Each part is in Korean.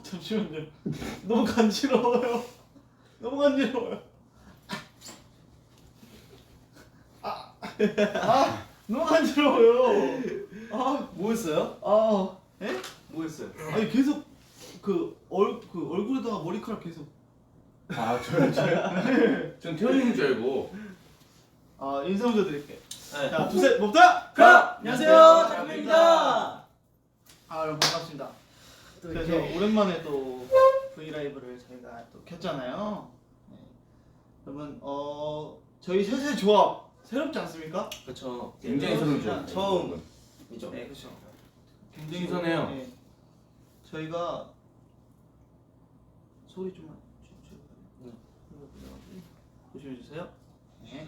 잠시만요. 너무 간지러워요. 너무 간지러워요. 너무 간지러워요. 뭐 했어요? 에? 뭐 했어요? 아니 계속 그 얼굴에다가 머리카락 계속. 저요? 전 태연인 줄 알고. 인사 먼저 드릴게. 네. 자, 두셋 봅다. 안녕하세요, 작품입니다. 여러분 반갑습니다. 그래서 오랜만에 또 브이라이브를 저희가 또 켰잖아요. 네. 그러면 저희 셋의 조합 새롭지 않습니까? 그렇죠. 굉장히 새로운 조합. 처음이죠. 네, 그렇죠. 굉장히 신선해요. 네. 저희가 소리 좀만 조심해 주세요. 네.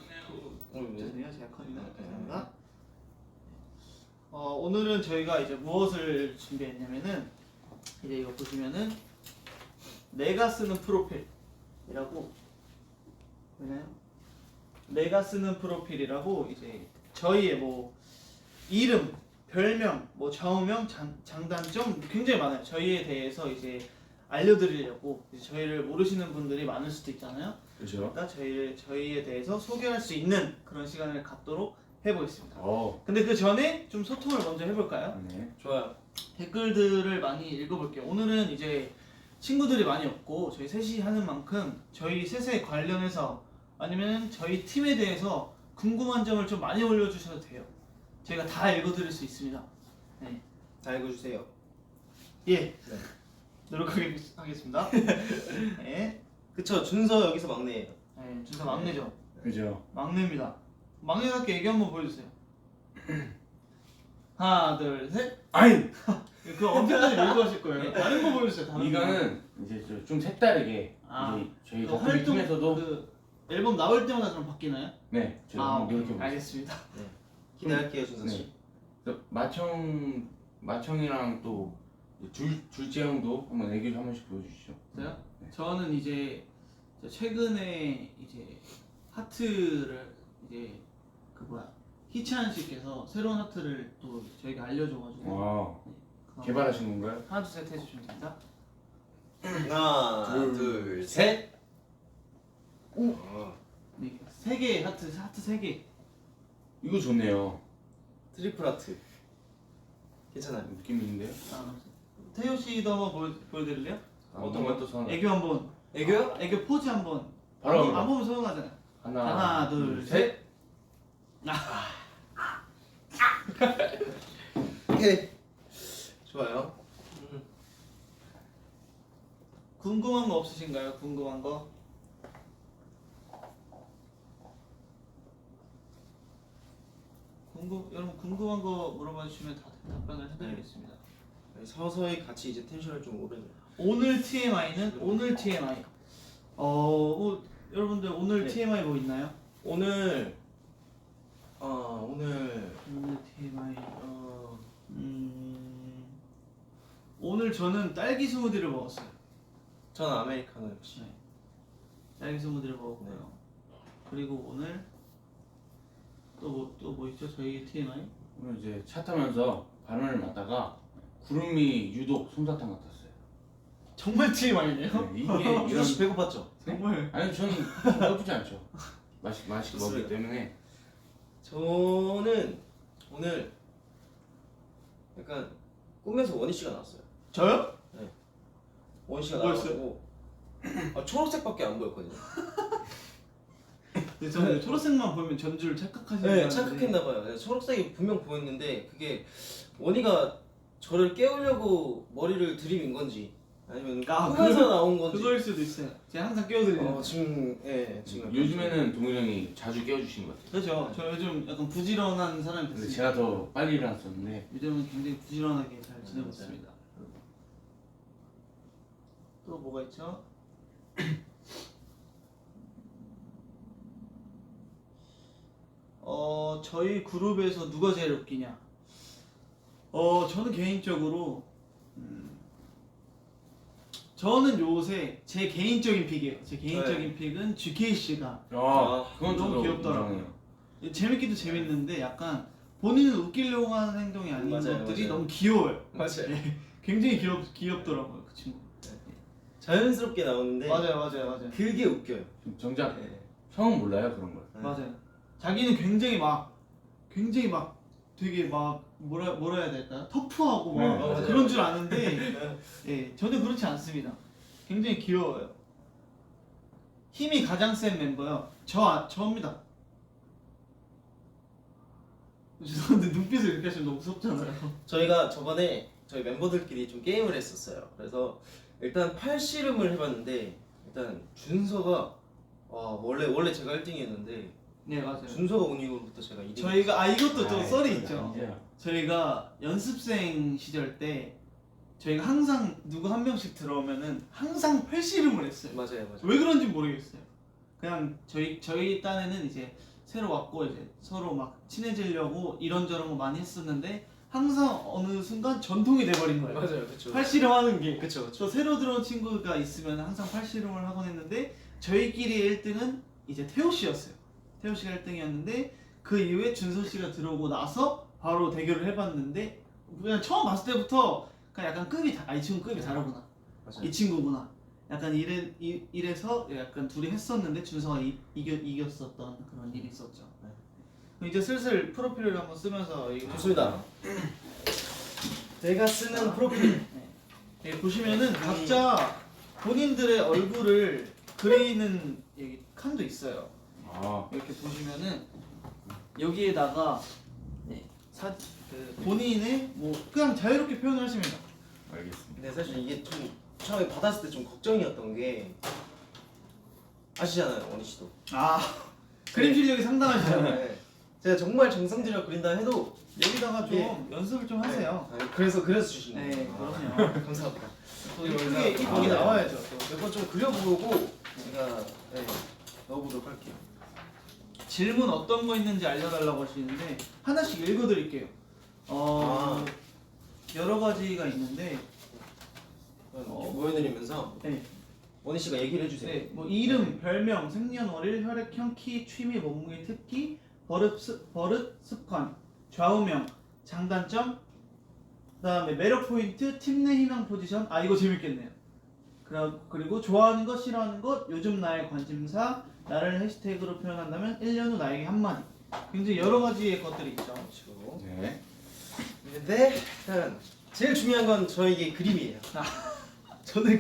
죄송해요, 제가 컷이나 감사합니다. 오늘은 저희가 이제 무엇을 준비했냐면은 이제 이거 보시면은 내가 쓰는 프로필이라고 보이나요? 내가 쓰는 프로필이라고 이제 저희의 뭐 이름, 별명, 뭐 좌우명, 장단점 굉장히 많아요. 저희에 대해서 이제 알려드리려고 이제 저희를 모르시는 분들이 많을 수도 있잖아요. 그렇죠. 그러니까 저희에 대해서 소개할 수 있는 그런 시간을 갖도록 해보겠습니다. 어. 근데 그 전에 좀 소통을 먼저 해볼까요? 네. 좋아요. 댓글들을 많이 읽어볼게요. 오늘은 이제 친구들이 많이 없고 저희 셋이 하는 만큼 저희 셋에 관련해서 아니면 저희 팀에 대해서 궁금한 점을 좀 많이 올려주셔도 돼요. 저희가 다 읽어드릴 수 있습니다. 네. 다 읽어주세요. 예. 네. 노력하겠습니다. 네. 그쵸. 준서 여기서 막내예요. 네, 준서 막내죠. 그죠. 막내입니다. 막내답게 애교 한번 보여주세요. 하나, 둘, 셋. 아이. 그 언제까지 밀고 하실 거예요? 다른 거 보여주세요. 다른 거. 이거는 이제 좀 색다르게 아, 이제 저희 그 작품 활동 팀에서도 그 앨범 나올 때마다 그럼 바뀌나요? 네. 제가 오케이. 노력해 보겠습니다. 알겠습니다. 기대할게요, 준서 씨. 네. 마청이랑 또 둘째 형도 한번 애교 한 번씩 보여주시죠. 저요? 네. 저는 이제 최근에 이제 하트를 이제 그 뭐야 희찬 씨께서 새로운 하트를 또 저희가 알려줘가지고 와. 그거 개발하신 건가요? 하나 둘 셋 해주시면 됩니다. 하나, 둘, 셋. 네, 3개 하트 3개. 이거 좋네요. 트리플 하트. 괜찮아요. 느낌 있는데요? 태효 씨도 한번 보여드릴래요? 어떤 것도 선. 애교 한번. 애교요? 애교 포즈 한번. 바로 안 한번. 보면 서운하잖아요. 하나, 둘, 셋. 오케이. 좋아요. 궁금한 거 없으신가요? 궁금한 거? 여러분 궁금한 거 물어봐 주시면 다 답변을 해드리겠습니다. 서서히 같이 이제 텐션을 좀 오르는. 오늘 TMI는 오늘 TMI. 여러분들 오늘 네. TMI 뭐 있나요? 오늘 오늘 TMI 오늘 저는 딸기 스무디를 먹었어요. 전 아메리카노 역시. 네. 딸기 스무디를 먹었고요. 그리고 오늘 또 뭐 있죠? 저희 TMI? 오늘 이제 차 타면서 바람을 맞다가 구름이 유독 솜사탕 같았어요. 정말 TMI네요. 네, 이게 준서 이런 씨 배고팠죠? 정말. 아니 저는 나쁘지 않죠. 맛있게 먹기 좋습니다. 때문에. 저는 오늘 약간 꿈에서 원희 씨가 나왔어요. 저요? 원희 씨가 뭐였어요? 나와가지고 초록색밖에 안 보였거든요. 근데 저는 초록색만 보이면 전주를 착각하시는 네, 줄 알았는데 착각했나봐요. 초록색이 분명 보였는데 그게 원희가 저를 깨우려고 머리를 들이민 건지 아니면 꿈에서 나온 건지. 그거일 수도 있어요. 제가 항상 깨워드리는. 지금 지금 요즘에는 동일 형이 자주 깨워주시는 것 같아요. 그렇죠. 저 요즘 약간 부지런한 사람이 근데 됐어요. 제가 더 빨리 일어났었는데. 요즘은 굉장히 부지런하게 잘 지내고 있습니다. 또 뭐가 있죠? 저희 그룹에서 누가 제일 웃기냐? 저는 개인적으로 저는 요새 제 개인적인 픽이에요. 제 개인적인 픽은 GK 씨가 그건 너무 저도 귀엽더라고요. 재밌기도 재밌는데 약간 본인은 웃기려고 하는 행동이 아닌 맞아요, 것들이 맞아요. 너무 귀여워요. 맞아요. 굉장히 귀엽더라고요 그 친구. 자연스럽게 나오는데 맞아요. 그게 웃겨요. 정작 네. 형은 몰라요 그런 걸. 맞아요. 자기는 굉장히 막 되게 막 뭐라 해야 될까요? 터프하고 막 네, 맞아요. 그런 줄 아는데 예, 저는 그렇지 않습니다. 굉장히 귀여워요. 힘이 가장 센 멤버요. 저입니다. 죄송한데 눈빛을 이렇게 하시면 너무 무섭잖아요. 저희가 저번에 저희 멤버들끼리 좀 게임을 했었어요. 그래서 일단 팔씨름을 해봤는데 일단 준서가 원래 제가 1등이었는데 네 맞아요. 준서가 온 이후부터 제가 2등. 저희가 이것도 좀 아이, 썰이 있죠. 이제야. 저희가 연습생 시절 때 저희가 항상 누구 한 명씩 들어오면은 항상 팔씨름을 했어요. 맞아요. 왜 그런지 모르겠어요. 그냥 저희 딴에는 이제 새로 왔고 이제 서로 막 친해지려고 이런저런 거 많이 했었는데 항상 어느 순간 전통이 돼버린 거예요. 맞아요, 그렇죠. 팔씨름 하는 게. 그쵸. 저 새로 들어온 친구가 있으면 항상 팔씨름을 하곤 했는데 저희끼리 1등은 이제 태호 씨였어요. 태호 씨가 1등이었는데 그 이후에 준서 씨가 들어오고 나서 바로 대결을 해봤는데 그냥 처음 봤을 때부터 그냥 약간 이 친구 급이 다르구나. 맞아요. 이 친구구나. 약간 이래서 약간 둘이 했었는데 준서가 이겼었던 그런 일이 있었죠. 그럼 이제 슬슬 프로필을 한번 쓰면서 좋습니다. 제가 쓰는 프로필. 여기 보시면은 각자 본인들의 얼굴을 그리는 여기 칸도 있어요. 아, 이렇게 보시면은 여기에다가 본인의 뭐 그냥 자유롭게 표현을 하시면 돼요. 알겠습니다. 근데 사실 이게 좀 처음에 받았을 때 좀 걱정이었던 게 아시잖아요, 원희 씨도. 그림 실력이 상당하시잖아요. 네. 제가 정말 정성 들여 그린다 해도 여기다가 좀 예. 연습을 좀 하세요. 네. 그래서 주신 거예요. 네, 아, 그럼요. 감사합니다. 또 이쁘게 나와야죠. 몇 번 좀 그려보고 제가 넣어보도록 할게요. 질문 어떤 거 있는지 알려달라고 하시는데 하나씩 읽어드릴게요. 여러 가지가 있는데 이렇게 보여드리면서 네. 원희 씨가 얘기를 해주세요. 네, 뭐 이름, 별명, 생년월일, 혈액형, 키, 취미, 몸무게, 특기, 버릇, 습관, 좌우명, 장단점, 그다음에 매력 포인트, 팀 내 희망 포지션. 이거 재밌겠네요. 그리고 좋아하는 것, 싫어하는 것, 요즘 나의 관심사, 나를 해시태그로 표현한다면 1년 후 나에게 한마디. 굉장히 여러 가지의 것들이 있죠. 그렇죠. 네. 근데 일단 제일 중요한 건 저에게 그림이에요. 저는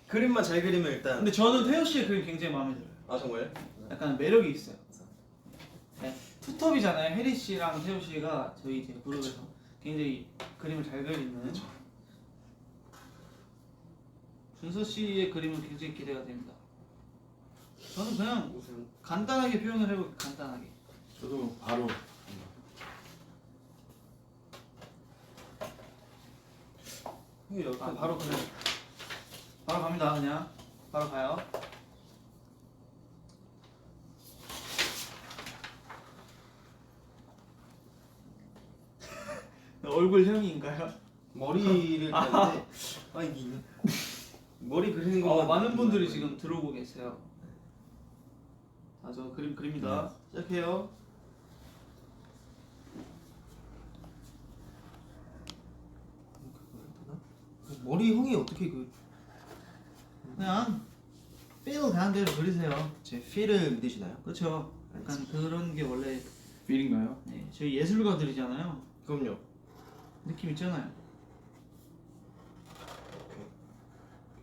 그림만 잘 그리면 일단. 근데 저는 태호 씨의 그림 굉장히 마음에 들어요. 아 정말요? 약간 매력이 있어요. 네, 투톱이잖아요. 혜리 씨랑 태호 씨가 저희 이제 그룹에서 굉장히 그림을 잘 그리는. 준서 씨의 그림은 굉장히 기대가 됩니다. 저는 그냥 우선 간단하게 표현을 해볼게요. 간단하게. 저도 바로 바로 그냥 바로 갑니다. 그냥 바로 가요. 얼굴형인가요? 머리를 그리는데 이게 머리 그리는 거 많은 분들이 지금 들어오고 계세요. 저 그림 그립니다. 시작해요. 머리형이 어떻게 그냥 필 가는 대로 그리세요. 제 필을 믿으시나요? 그렇죠. 약간 그런 게 원래 필인가요? 저희 예술가들이잖아요. 그럼요. 느낌 있잖아요.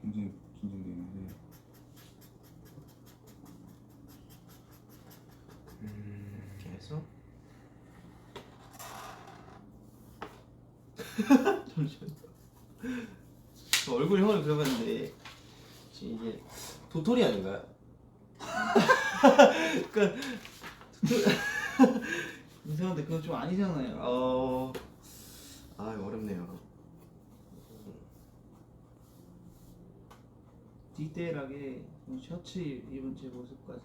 굉장히 긴장되는데. 이렇게 해서 잠시만요. 저 얼굴형을 그려봤는데 지금 이게 도토리 아닌가요? 이상한데 그건 좀 아니잖아요. 어렵네요. 디테일하게 셔츠 입은 제 모습까지.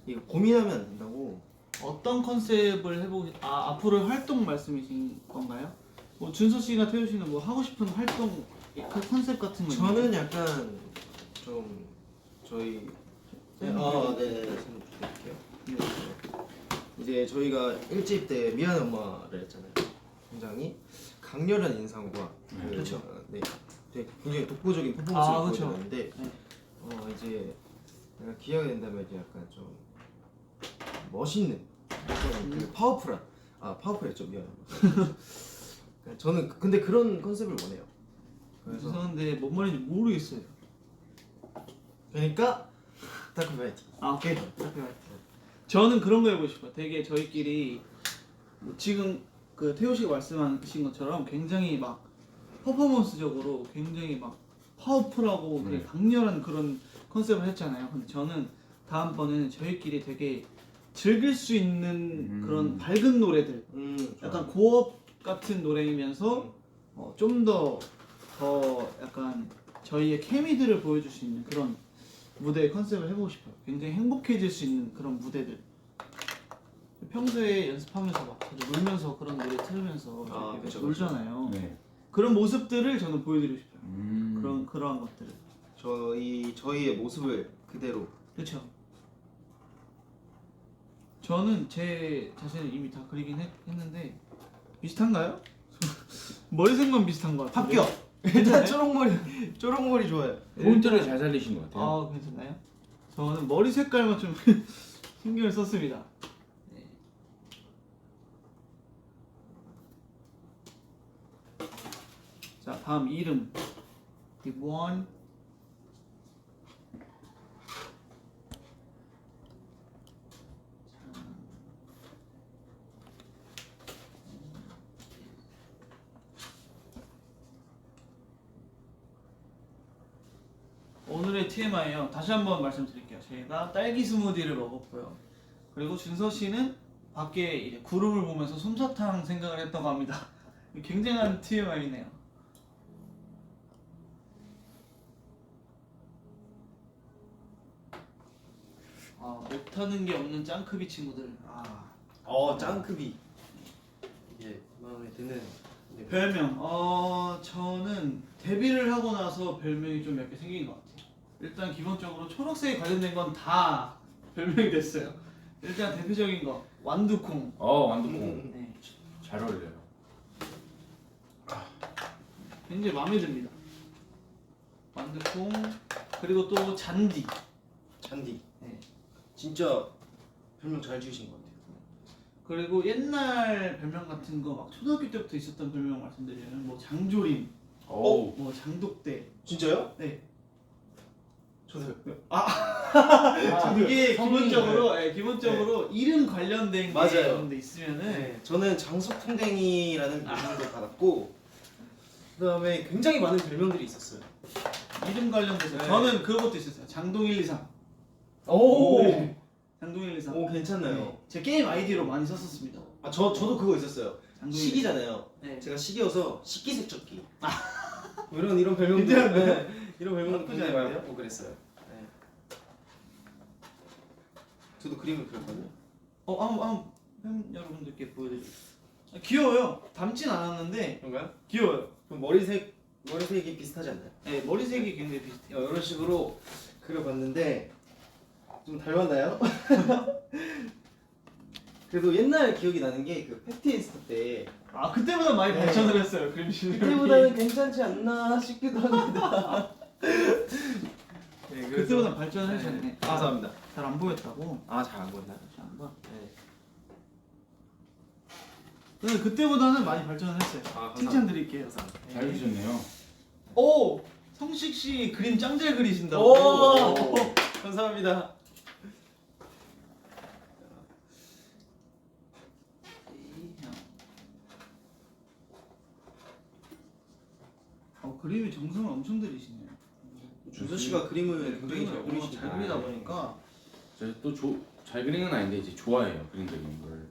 이거 고민하면 안 된다고. 어떤 컨셉을 앞으로 활동 말씀이신 건가요? 뭐 준서 씨가 태우 씨는 뭐 하고 싶은 활동 컨셉 같은 거 있나요? 저는 약간 좀 저희 네, 네, 선 부탁드릴게요. 이제 저희가 1집 때 미안한 엄마를 했잖아요. 굉장히 강렬한 인상과 그렇죠. 네, 되게 굉장히 독보적인 퍼포먼스를 그렇죠. 보여줬는데 네. 이제 내가 기억이 된다면 이제 약간 좀 멋있는 그 파워풀한 파워풀했죠 미안합니다. 저는 근데 그런 컨셉을 원해요. 그래서 죄송한데 뭔 말인지 모르겠어요. 그러니까 다크 바이티. 오케이. 저는 그런 거 해보고 싶어요. 되게 저희끼리 뭐 지금 그 태호 씨가 말씀하신 것처럼 굉장히 막 퍼포먼스적으로 굉장히 막 파워풀하고 되게 강렬한 그런 컨셉을 했잖아요. 근데 저는 다음번에는 저희끼리 되게 즐길 수 있는 그런 밝은 노래들, 약간 고업 같은 노래이면서 좀 더 약간 저희의 케미들을 보여줄 수 있는 그런 무대의 컨셉을 해보고 싶어요. 굉장히 행복해질 수 있는 그런 무대들. 평소에 연습하면서 막 다들 놀면서 그런 노래 틀으면서 이렇게 그쵸, 놀잖아요. 네. 그런 모습들을 저는 보여드리고 싶어요. 그러한 것들을. 저희의 모습을 그대로. 그렇죠. 저는 제 자신을 이미 다 그리긴 했는데 비슷한가요? 머리색만 비슷한 것 같아요. 합격. 일단 초록머리 좋아요. 포인트를 잘 살리신 것 같아요. 괜찮나요? 저는 머리 색깔만 좀 신경을 썼습니다. 네. 자, 다음 이름. 기본. 오늘의 TMI요. 다시 한번 말씀드릴게요. 저희가 딸기 스무디를 먹었고요. 그리고 준서 씨는 밖에 이제 구름을 보면서 솜사탕 생각을 했다고 합니다. 굉장한 TMI네요. 못하는 게 없는 짱크비 친구들. 짱크비. 이게 마음에 드는. 별명. 저는 데뷔를 하고 나서 별명이 좀 몇 개 생긴 것 같아요. 일단 기본적으로 초록색에 관련된 건 다 별명이 됐어요. 일단 대표적인 거 완두콩. 완두콩 네. 잘 어울려요. 굉장히 마음에 듭니다. 완두콩. 그리고 또 잔디. 잔디. 네. 진짜 별명 잘 지으신 것 같아요. 그리고 옛날 별명 같은 거 막 초등학교 때부터 있었던 별명 말씀드리면 뭐 장조림, 뭐 장독대. 진짜요? 네. 저도요. 이게 성인이 기본적으로 이름 관련된 게 맞아요. 이런 데 있으면은 네, 저는 장수풍뎅이라는 별명도 받았고 그다음에 굉장히 많은 별명들이 있었어요. 이름 관련돼서 네. 저는 그것도 있었어요. 장동 123. 오, 네. 장동 123. 오 괜찮나요? 네. 제 게임 아이디로 많이 썼었습니다. 저도 그거 있었어요. 장동 식이잖아요. 네. 제가 식이어서 식기세척기. 뭐 이런 별명들. 괜찮은데요? 이런 별명도 나쁘지 굉장히 많이 않은데요? 받고 그랬어요. 네. 저도 그림을 그렸거든요. 한번 팬 여러분들께 보여드릴게요. 귀여워요. 닮진 않았는데 그런가요? 귀여워요. 그럼 머리색이 비슷하지 않나요? 네, 머리색이 굉장히 비슷해요. 이런 식으로 그려봤는데 좀 닮았나요? 그래도 옛날 기억이 나는 게 그 팩트인스타 때 그때보다 많이 네. 발전을 했어요. 그림 실력이. 그때보다는 괜찮지 않나 싶기도 합니다. 네, 그때보다 발전을 하셨네. 감사합니다. 잘 안 보였다고. 잘 안 보였나요? 잘 안 보여. 네. 근데 그때보다는 많이 발전을 했어요. 감사합니다. 칭찬 드릴게요. 잘 그리셨네요. 오! 성식 씨 그림 짱 잘 그리신다고. 오! 감사합니다. 그림에 정성을 엄청 들이시네요. 준서 씨가 그림을 굉장히 잘 잘 그리시죠. 그리다 보니까 제가 또 잘 그리는 건 아닌데 이제 좋아해요. 그림 그리는 걸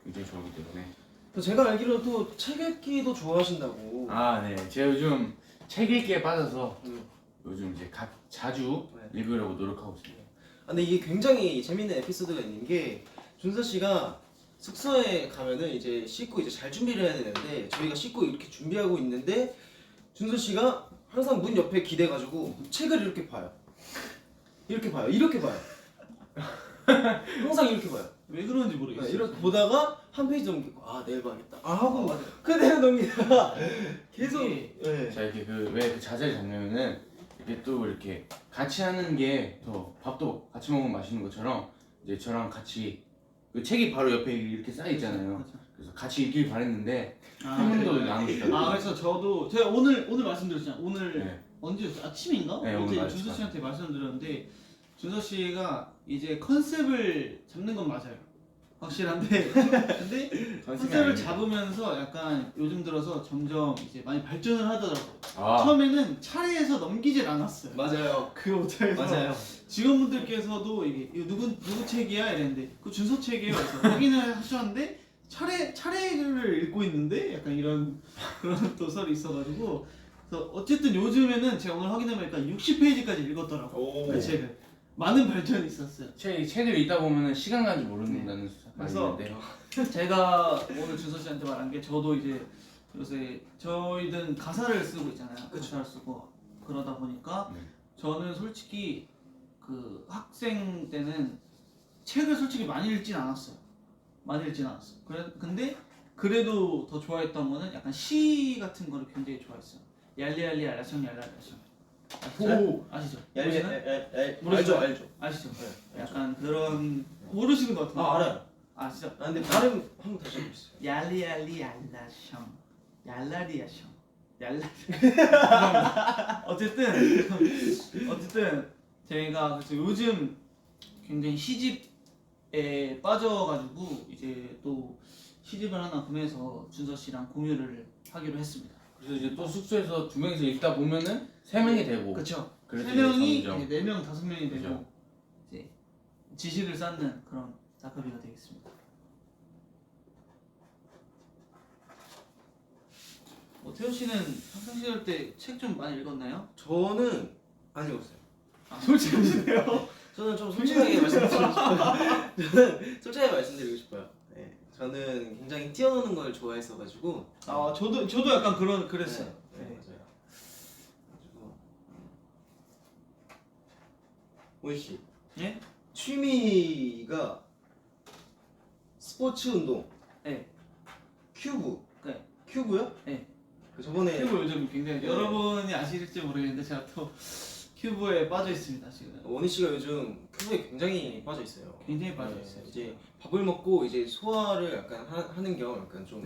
굉장히 좋아하기 때문에. 또 제가 알기로는 또 책 읽기도 좋아하신다고. 네. 제가 요즘 책 읽기에 빠져서 음. 요즘 이제 자주 읽으려고 노력하고 있습니다. 근데 이게 굉장히 재밌는 에피소드가 있는 게 준서 씨가 숙소에 가면은 이제 씻고 이제 잘 준비를 해야 되는데 저희가 씻고 이렇게 준비하고 있는데 준서 씨가 항상 문 옆에 기대가지고 책을 이렇게 봐요. 이렇게 봐요. 항상 이렇게 봐요. 왜 그런지 모르겠어요. 이렇게 보다가 한 페이지 넘기고 아 내일 봐야겠다. 아 하고 맞아요. 그대로 넘기다가 계속 이게 네. 자 이렇게 왜 그 자세를 잡냐면은 이렇게 또 이렇게 같이 하는 게 더 밥도 같이 먹으면 맛있는 것처럼 이제 저랑 같이 그 책이 바로 옆에 이렇게 쌓여 있잖아요. 그렇죠. 그래서 같이 읽길 바랬는데 아, 한 번도 네. 안 오시더라고요. 아 그래서 저도 제가 오늘 말씀드렸잖아요. 오늘 네. 언제였죠? 아침인가? 네, 오늘 어제 준서 씨한테 말씀드렸는데 준서 씨가 이제 컨셉을 잡는 건 맞아요. 확실한데 근데 컨셉을 아닙니다. 잡으면서 약간 요즘 들어서 점점 이제 많이 발전을 하더라고요. 아 처음에는 차례에서 넘기질 않았어요. 맞아요. 그 오타에서 맞아요. 직원분들께서도 이게 누구 책이야 이랬는데 그 준서 책이에요. 그래서 확인을 하셨는데 차례를 읽고 있는데 약간 이런 그런 또 썰이 있어가지고 그래서 어쨌든 요즘에는 제가 오늘 확인해보니까 60페이지까지 읽었더라고요. 오. 그 책을 많은 발전이 있었어요. 책을 읽다 보면은 시간 가는지 모른다는 말이 그래서 있는데 제가 오늘 준서 씨한테 말한 게 저도 이제 요새 저희는 가사를 쓰고 있잖아요. 가사를 쓰고 그러다 보니까 네. 저는 솔직히 그 학생 때는 책을 솔직히 많이 읽진 않았어요. 근데 그래도 더 좋아했던 거는 약간 시 같은 거를 굉장히 좋아했어요. 얄리얄리 알라샹 얄라알라샹. 오. 아시죠? 알죠 알죠. 아시죠? 네, 약간 그런 모르시는 것 같은데. 아 알아요. 아시죠? 아 근데 발음 한번 다시 해보세요. 얄리얄리 얄라샹 얄라리야샹 얄라 어쨌든 제가 그래서 요즘 굉장히 시집에 빠져가지고 이제 또 시집을 하나 구매해서 준서 씨랑 공유를 하기로 했습니다. 그래서 이제 또 숙소에서 두 명이서 읽다 보면은 세 명이 되고 그렇죠. 그래서 세 명이 점점- 네 명, 다섯 명이 되고 그죠. 이제 지식을 쌓는 그런 작업이가 되겠습니다. 태호 씨는 학창 시절 때 책 좀 많이 읽었나요? 저는 안 읽었어요. 아, 솔직하시네요. 저는 좀 솔직하게 말씀드리고 싶어요. 저는 솔직하게 말씀드리고 싶어요. 네. 저는 굉장히 뛰어노는 걸 좋아했어가지고. 아, 저도 약간 그랬어요. 네, 네. 맞아요. 가지고 오이 씨 예? 취미가 스포츠 운동, 네. 큐브. 네. 큐브요? 네. 그 저번에 큐브 요즘 굉장히 네. 여러분이 아실지 모르겠는데 제가 또 큐브에 빠져 있습니다 지금. 원희 씨가 요즘 큐브에 굉장히 빠져 있어요. 굉장히 빠져 있어요. 이제 밥을 먹고 이제 소화를 약간 하는 겸 약간 좀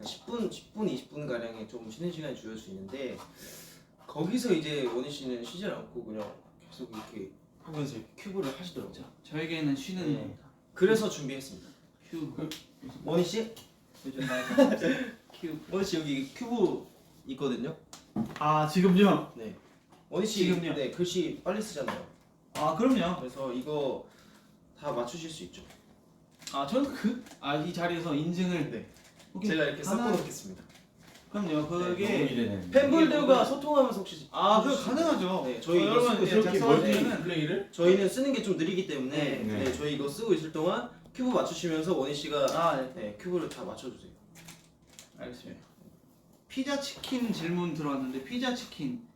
10분, 20분 가량의 좀 쉬는 시간이 주어질 수 있는데 거기서 이제 원희 씨는 쉬질 않고 그냥 계속 이렇게 하면서 이렇게 큐브를 하시더라고요. 자, 저에게는 쉬는 네. 겁니다. 그래서 준비했습니다. 큐브. 원희 씨, 요즘 많이 큐브. 원희 씨 여기 큐브 있거든요. 아 지금요? 네. 원희 씨, 지금요? 네 글씨 빨리 쓰잖아요. 아 그럼요. 그래서 이거 다 맞추실 수 있죠. 아 저는 이 자리에서 인증을 네. 오케이. 제가 이렇게 하나- 섞어놓겠습니다. 그럼요. 너무 그게 기대되는데. 팬분들과 소통하면서 혹시 그거 가능하죠. 네, 저희 이거 여러분 쓰고 이제 저렇게 작성할 멀티 때는 플레이를? 저희는 쓰는 게 좀 느리기 때문에 네. 네, 저희 이거 쓰고 있을 동안 큐브 맞추시면서 원희 씨가 네. 네, 큐브를 다 맞춰주세요. 알겠습니다. 피자 치킨 질문 들어왔는데 피자 치킨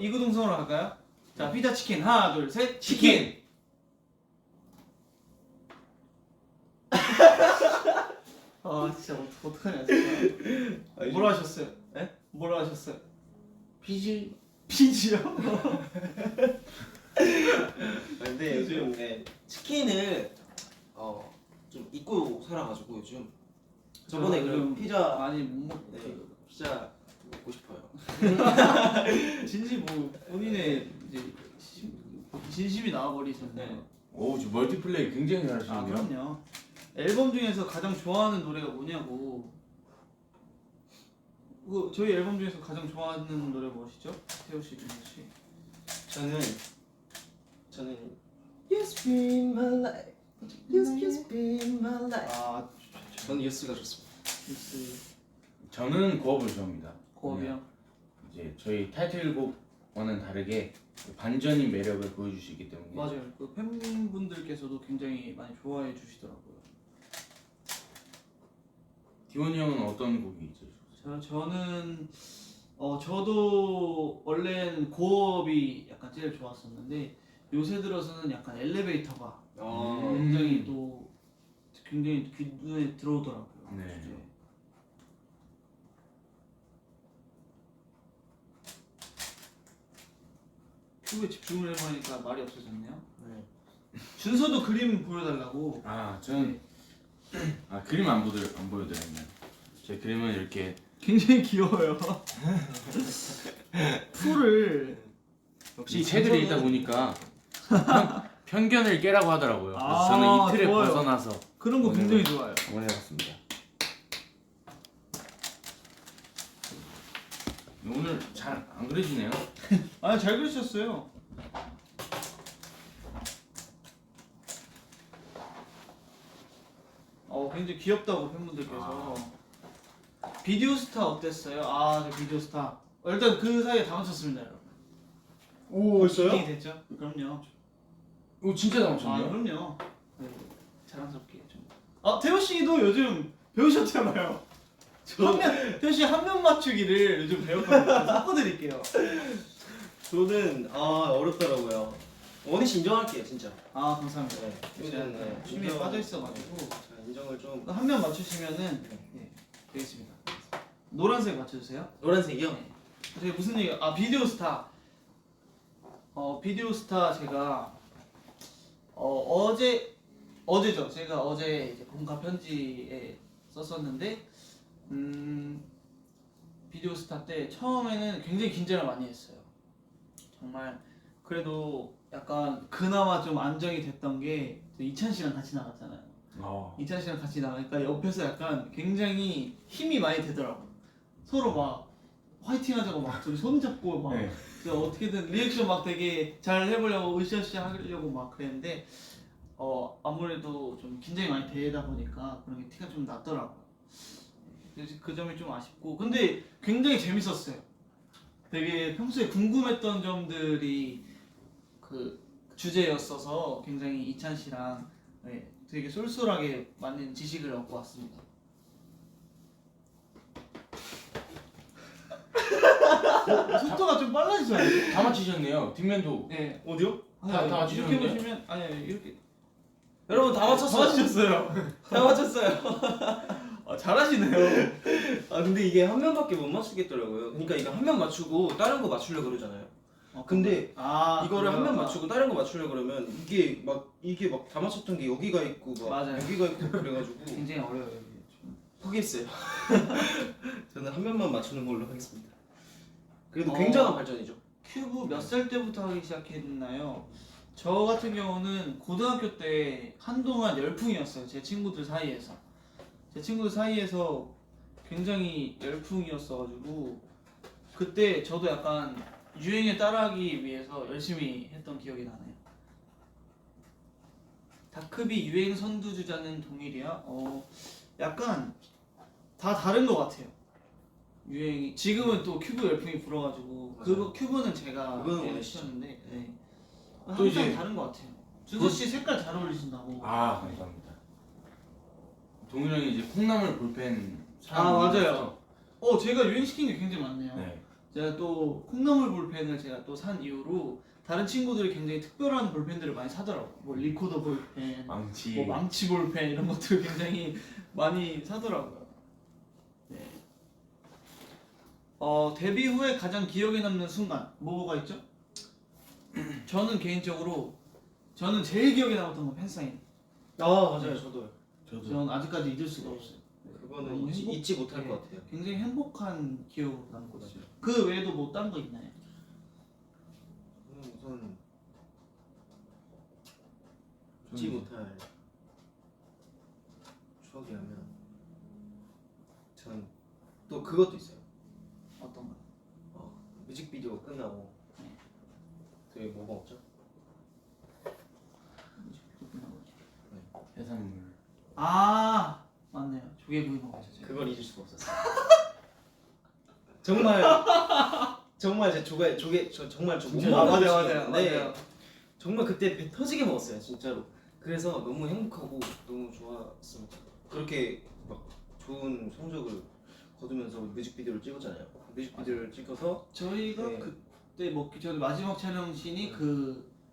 이구동성으로 할까요? 자 피자 치킨 하나 둘 셋 치킨. 아 진짜 어떡하냐 진짜. 뭐라 하셨어요? 네? 뭐라 하셨어요? 피지? 피지요? 근데 요즘 네, 치킨을 좀 잊고 살아가지고 요즘 저번에 요즘 그 피자 많이 못 먹고 네, 피자 먹고 싶어요. 진심 본인의 이제 진심이 나와버리셨네요. 네. 오, 저 멀티 플레이 굉장히 잘하시는데요. 그럼요. 앨범 중에서 가장 좋아하는 노래가 뭐냐고. 저희 앨범 중에서 가장 좋아하는 노래 무엇이죠? 태호 씨, 준호 씨. 저는 Yes be my life, Yes be my life. 저는 Yes가 좋습니다. 미스 저는 고업을 좋아합니다. 고업이요. 이제 저희 타이틀곡과는 다르게 그 반전인 매력을 보여주시기 때문에 맞아요. 그 팬분들께서도 굉장히 많이 좋아해 주시더라고요. 디원이 형은 어떤 곡이 제일 좋으세요? 저는 저도 원래는 고업이 약간 제일 좋았었는데 요새 들어서는 약간 엘리베이터가 굉장히 또 굉장히 눈에 들어오더라고요. 네. 큐브에 집중을 해보니까 말이 없어졌네요. 네. 준서도 그림 보여달라고. 저는 그림 안 보여드렸네요. 제 그림은 이렇게 굉장히 귀여워요. 풀을 이 책을 읽다 보니까 편견을 깨라고 하더라고요. 그래서 아, 저는 이 틀을 좋아요. 벗어나서 그런 거 오늘은- 굉장히 좋아요. 한번 해봤습니다. 오늘 잘 안 그려지네요. 아, 잘 그리셨어요. 굉장히 귀엽다고 팬분들께서. 비디오 스타 어땠어요? 저 비디오 스타. 일단 그 사이에 다 맞췄습니다, 여러분. 오 진행이 됐죠? 그럼요. 오 진짜 다 아, 맞췄네요. 그럼요. 네, 자랑스럽게 좀. 태호 씨도 요즘 배우셨잖아요. 태호 씨 한 면 맞추기를 요즘 배웠거든요. 섞어드릴게요. 저는 어렵더라고요. 원희 씨 인정할게요 진짜. 감사합니다. 네. 제가 네. 취미에 빠져 있어가지고 자, 인정을 좀. 한 면 맞추시면은 되겠습니다. 노란색 맞춰주세요. 노란색이요? 저게 무슨 얘기? 비디오 스타. 비디오 스타 제가 어제죠. 제가 어제 이제 공가 편지에 썼었는데 비디오 스타 때 처음에는 굉장히 긴장을 많이 했어요. 정말 그래도 약간 그나마 좀 안정이 됐던 게 이찬 씨랑 같이 나갔잖아요. 이찬 씨랑 같이 나가니까 옆에서 약간 굉장히 힘이 많이 되더라고. 서로 막 화이팅 하자고 막 둘이 손잡고 막 네. 그래서 어떻게든 리액션 막 되게 잘 해보려고 으쌰으쌰 하려고 막 그랬는데 아무래도 좀 긴장이 많이 되다 보니까 그런 게 티가 좀 났더라고요. 그래서 그 점이 좀 아쉽고 근데 굉장히 재밌었어요. 되게 평소에 궁금했던 점들이 그 주제였어서 굉장히 이찬 씨랑 되게 쏠쏠하게 맞는 지식을 얻고 왔습니다. 속도가 좀 빨라지잖아요. 다 맞히셨네요. 뒷면도. 네. 어디요? 다 이렇게 맞추셨는데? 보시면 이렇게 여러분 다 맞췄어요. 맞추셨어요. 다 맞췄어요. 잘하시네요. 근데 이게 한 면밖에 못 맞추겠더라고요. 그러니까 이거 한 면 맞추고 다른 거 맞추려고 그러잖아요. 근데 이거를 한 면 맞추고 다른 거 맞추려고 그러면 이게 막 다 맞췄던 게 여기가 있고 막 맞아요. 여기가 있고 그래가지고 굉장히 어려워요. 이게 좀. 포기했어요. 저는 한 면만 맞추는 걸로 하겠습니다. 그래도 어. 굉장한 발전이죠. 큐브 몇 살 때부터 하기 시작했나요? 저 같은 경우는 고등학교 때 한동안 열풍이었어요. 제 친구들 사이에서. 굉장히 열풍이었어가지고 그때 저도 약간 유행에 따라하기 위해서 열심히 했던 기억이 나네요. 다크비 유행 선두주자는 동일이야? 약간 다 다른 것 같아요. 유행이 지금은 또 큐브 열풍이 불어가지고 그거 큐브는 제가 그거는 했었는데 또 항상 이제 다른 것 같아요. 준서 씨 색깔 잘 어울리신다고. 감사합니다. 동일 형이 이제 콩나물 볼펜 맞아요. 제가 유행시킨 게 굉장히 많네요. 네. 제가 또 콩나물 볼펜을 제가 또 산 이후로 다른 친구들이 굉장히 특별한 볼펜들을 많이 사더라고요. 뭐 리코더 볼펜, 망치. 뭐 망치 볼펜 이런 것들 굉장히 많이 사더라고요. 네. 데뷔 후에 가장 기억에 남는 순간 뭐가 있죠? 저는 개인적으로 제일 기억에 남았던 건 팬사인. 맞아요. 저도요. 저도. 저는 아직까지 잊을 수가 없어요. 그거는 너무 잊지 못할 네. 것 같아요. 굉장히 행복한 기억으로 남고 있어요. 맞아요. 그 외에도 뭐 딴 거 있나요? 저는 우선 잊지 못할 추억이라면 전 또 그것도 있어요. 어떤 거? 뮤직비디오 끝나고 네. 되게 뭐 먹었죠? 해산물. 맞네요. 조개구이 먹었죠. 그걸 잊을 수가 없었어요. 정말 제 정말 좀 못 먹는 음식이었는데 맞아요. 정말 그때 배 터지게 먹었어요 진짜로. 그래서 너무 행복하고 너무 좋았습니다. 그렇게 막 좋은 성적을 거두면서 뮤직비디오를 찍었잖아요. 뮤직비디오를 찍어서 저희가 네. 그때 먹기 전에 마지막 촬영신이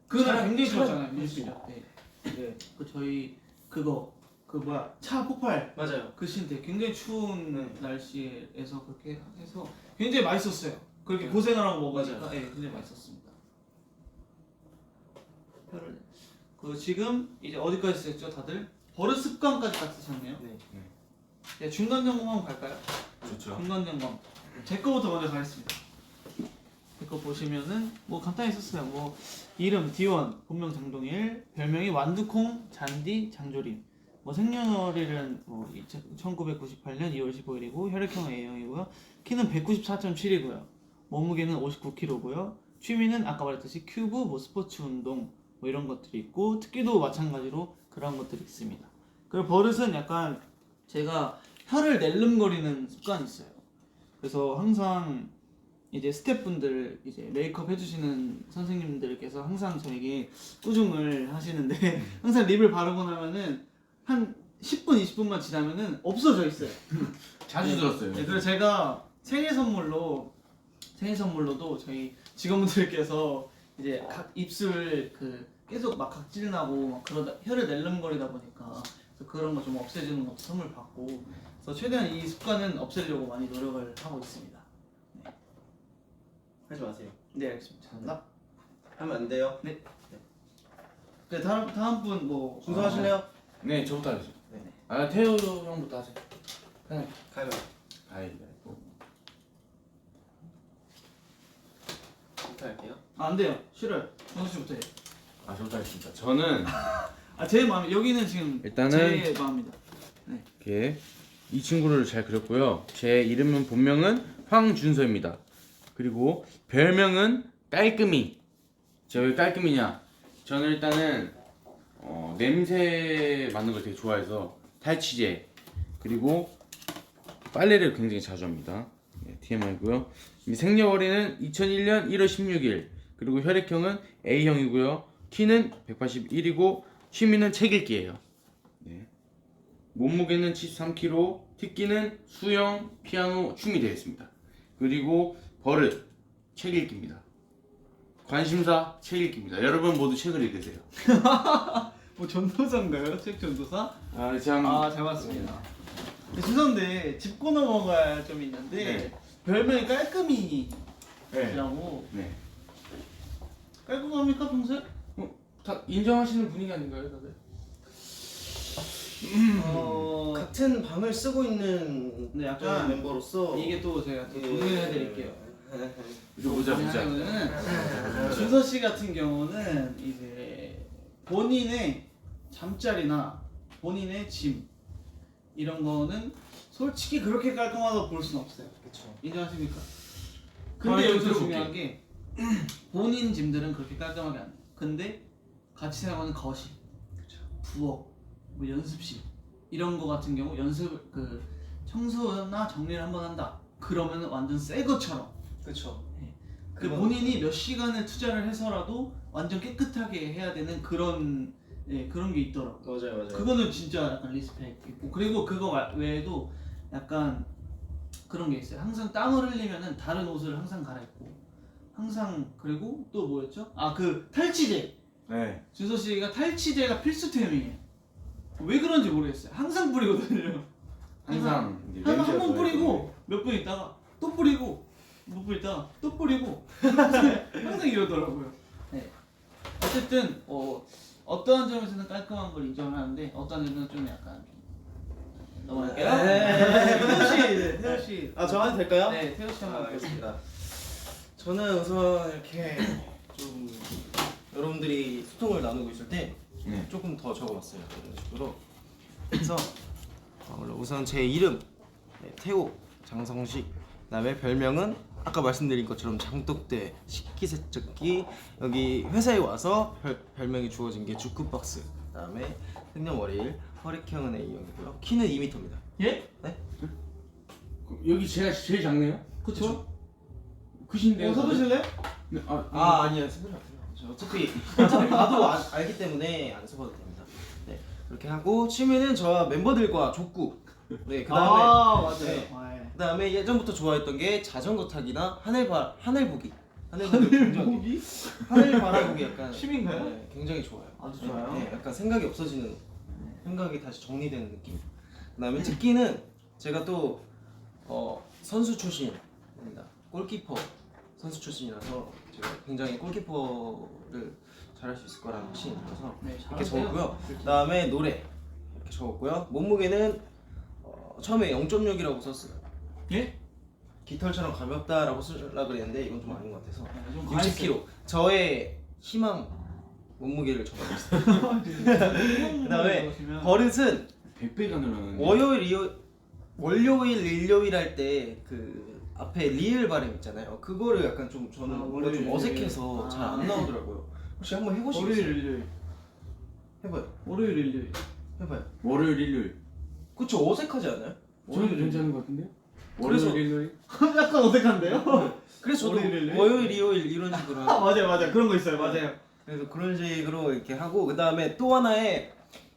그날 굉장히 좋았잖아요. 뮤직비디오 때. 네. 저희 그거 그 뭐야 차 폭발 맞아요. 그 시인데 굉장히 추운 네. 날씨에서 그렇게 해서 굉장히 맛있었어요. 그렇게 네. 고생을 하고 먹으니까 맞아요. 예, 굉장히 맛있었습니다. 표를 그 지금 이제 어디까지 쓰셨죠 다들? 버릇 습관까지 다 쓰셨네요. 네. 네, 중간 점검 한번 갈까요? 좋죠. 중간 점검. 제 거부터 먼저 가겠습니다. 제 거 보시면은 뭐 간단히 썼어요. 뭐 이름 디원, 본명 장동일, 별명이 완두콩, 잔디, 장조림. 뭐 생년월일은 뭐 1998년 2월 15일이고 혈액형 A형이고요. 키는 194.7이고요. 몸무게는 59kg고요. 취미는 아까 말했듯이 큐브, 뭐 스포츠 운동 뭐 이런 것들이 있고 특기도 마찬가지로 그런 것들이 있습니다. 그리고 버릇은 약간 제가 혀를 낼름거리는 습관이 있어요. 그래서 항상 이제 스태프분들 이제 메이크업 해주시는 선생님들께서 항상 저에게 꾸중을 하시는데 항상 립을 바르고 나면은 한 10분 20분만 지나면은 없어져 있어요. 자주 네. 들었어요. 네, 그래서 제가 생일 선물로도 저희 직원분들께서 이제 각 입술 그 계속 막 각질 나고 막 그러다 혀를 낼름거리다 보니까 그래서 그런 거 좀 없애주는 것도 선물 받고 그래서 최대한 이 습관은 없애려고 많이 노력을 하고 있습니다. 하지 마세요. 네 알겠습니다. 감사합니다. 하면 안 돼요. 네 다음 분 뭐 준수하실래요? 네, 저부터 하죠. 네. 아, 태호 형부터 하세요. 네. 가요. 가위바위보. 부터 할게요. 안 돼요. 싫어요. 정수 씨부터 해. 아, 저부터 하겠습니다. 저는 제 마음 여기는 지금 일단은 제 마음입니다. 이렇게 이 친구를 잘 그렸고요. 제 이름은 본명은 황준서입니다. 그리고 별명은 깔끔이. 제가 왜 깔끔이냐? 저는 일단은 냄새 맡는 걸 되게 좋아해서 탈취제 그리고 빨래를 굉장히 자주 합니다. 네, TMI고요. 생년월일은 2001년 1월 16일 그리고 혈액형은 A형이고요. 키는 181이고 취미는 책 읽기예요. 네. 몸무게는 73kg, 특기는 수영, 피아노, 춤이 되겠습니다. 그리고 버릇, 책 읽기입니다. 관심사, 책 읽기입니다. 여러분 모두 책을 읽으세요. 뭐 전도사인가요? 책 전도사? 아, 참. 잘 봤습니다. 죄송한데 짚고 넘어갈 좀 있는데 네. 별명이 깔끔이라고 네. 네. 깔끔합니까 평소에? 다 인정하시는 분위기 아닌가요, 다들? 같은 방을 쓰고 있는 네, 약간 멤버로서 이게 또 제가 또 예. 동의해드릴게요. 이거 보자. 왜냐면은 준서 씨 같은 경우는 이제 본인의 잠자리나 본인의 짐 이런 거는 솔직히 그렇게 깔끔하다고 볼 수는 없어요. 그렇죠. 인정하십니까? 아, 근데 좀 여기서 들어볼게요. 중요한 게 본인 짐들은 그렇게 깔끔하게 안 해. 근데 같이 사용하는 거실, 부엌, 뭐 연습실 이런 거 같은 경우 연습 그 청소나 정리를 한번 한다. 그러면 완전 새 것처럼. 그렇죠. 그 본인이 몇 시간을 투자를 해서라도 완전 깨끗하게 해야 되는 그런 그런 게 있더라고. 맞아요. 그거는 진짜 약간 리스펙 있고 그리고 그거 외에도 약간 그런 게 있어요. 항상 땀을 흘리면은 다른 옷을 항상 갈아입고 항상 그리고 또 뭐였죠? 그 탈취제. 네. 준서 씨가 탈취제가 필수템이에요. 왜 그런지 모르겠어요. 항상 뿌리거든요. 항상 한 번 뿌리고 몇 분 있다가 또 뿌리고 몇 분 있다가 또 뿌리고 항상 이러더라고요. 네. 어쨌든 어떠한 점에서는 깔끔한 걸 인정하는데 어떠한 점에서는 좀 약간 넘어갈게요. 태호 씨. 저 해도 될까요? 네, 태호 씨 한번 알겠습니다. 저는 우선 이렇게 좀 여러분들이 소통을 나누고 있을 때 네. 조금 더 적어봤어요. 이런 식으로. 그래서 우선 제 이름 태호 장성식. 그다음에 별명은 아까 말씀드린 것처럼 장독대 식기세척기. 여기 회사에 와서 별명이 주어진 게 주크박스. 그다음에 생년월일 혈액형은 A형이고요. 키는 2m입니다. 예? 여기 제가 제일 작네요? 그쵸? 크신데요? 서보실래요? 네, 아니요. 어차피 봐도 알기 때문에 안 써봐도 됩니다. 네, 그렇게 하고 취미는 저와 멤버들과 족구. 네, 그다음에 맞아요. 네. 네. 그다음에 예전부터 좋아했던 게 자전거 타기나 하늘보기. 하늘보기? 하늘 바라보기 약간 취미인가요? 네, 굉장히 좋아요. 아주 좋아요. 네, 약간 생각이 없어지는 생각이 다시 정리되는 느낌. 그다음에 특기는 제가 또 선수 출신입니다. 골키퍼 선수 출신이라서 제가 굉장히 골키퍼를 잘할 수 있을 거라는 확신이 들어서 네, 이렇게 잘하세요. 적었고요. 그다음에 노래 이렇게 적었고요. 몸무게는 처음에 0.6이라고 썼어요. 예? 깃털처럼 가볍다라고 쓰려고 그랬는데 이건 좀 아닌 것 같아서 좀 60kg. 저의 희망 몸무게를 적어봤어요. 그다음에 버릇은 100배가 늘어나는 월요일 일요일 할 때 그 앞에 리을 발음 있잖아요. 그거를 약간 좀 저는 아, 뭔가 좀 월요일, 어색해서 일요일. 잘 안 나오더라고요. 혹시 한번 월요일 해보시겠어요? 일요일. 해봐요. 월요일 일요일. 해봐요. 월요일 일요일. 그쵸, 어색하지 않아요? 저는 괜찮은 것 같은데요? 그래서- 월요일 일요일. 약간 어색한데요? 그래서 저도 월요일, 일요일? 월요일 일요일 이런 식으로 하고 맞아요 그런 거 있어요 맞아요. 그래서 그런 식으로 이렇게 하고 그 다음에 또 하나의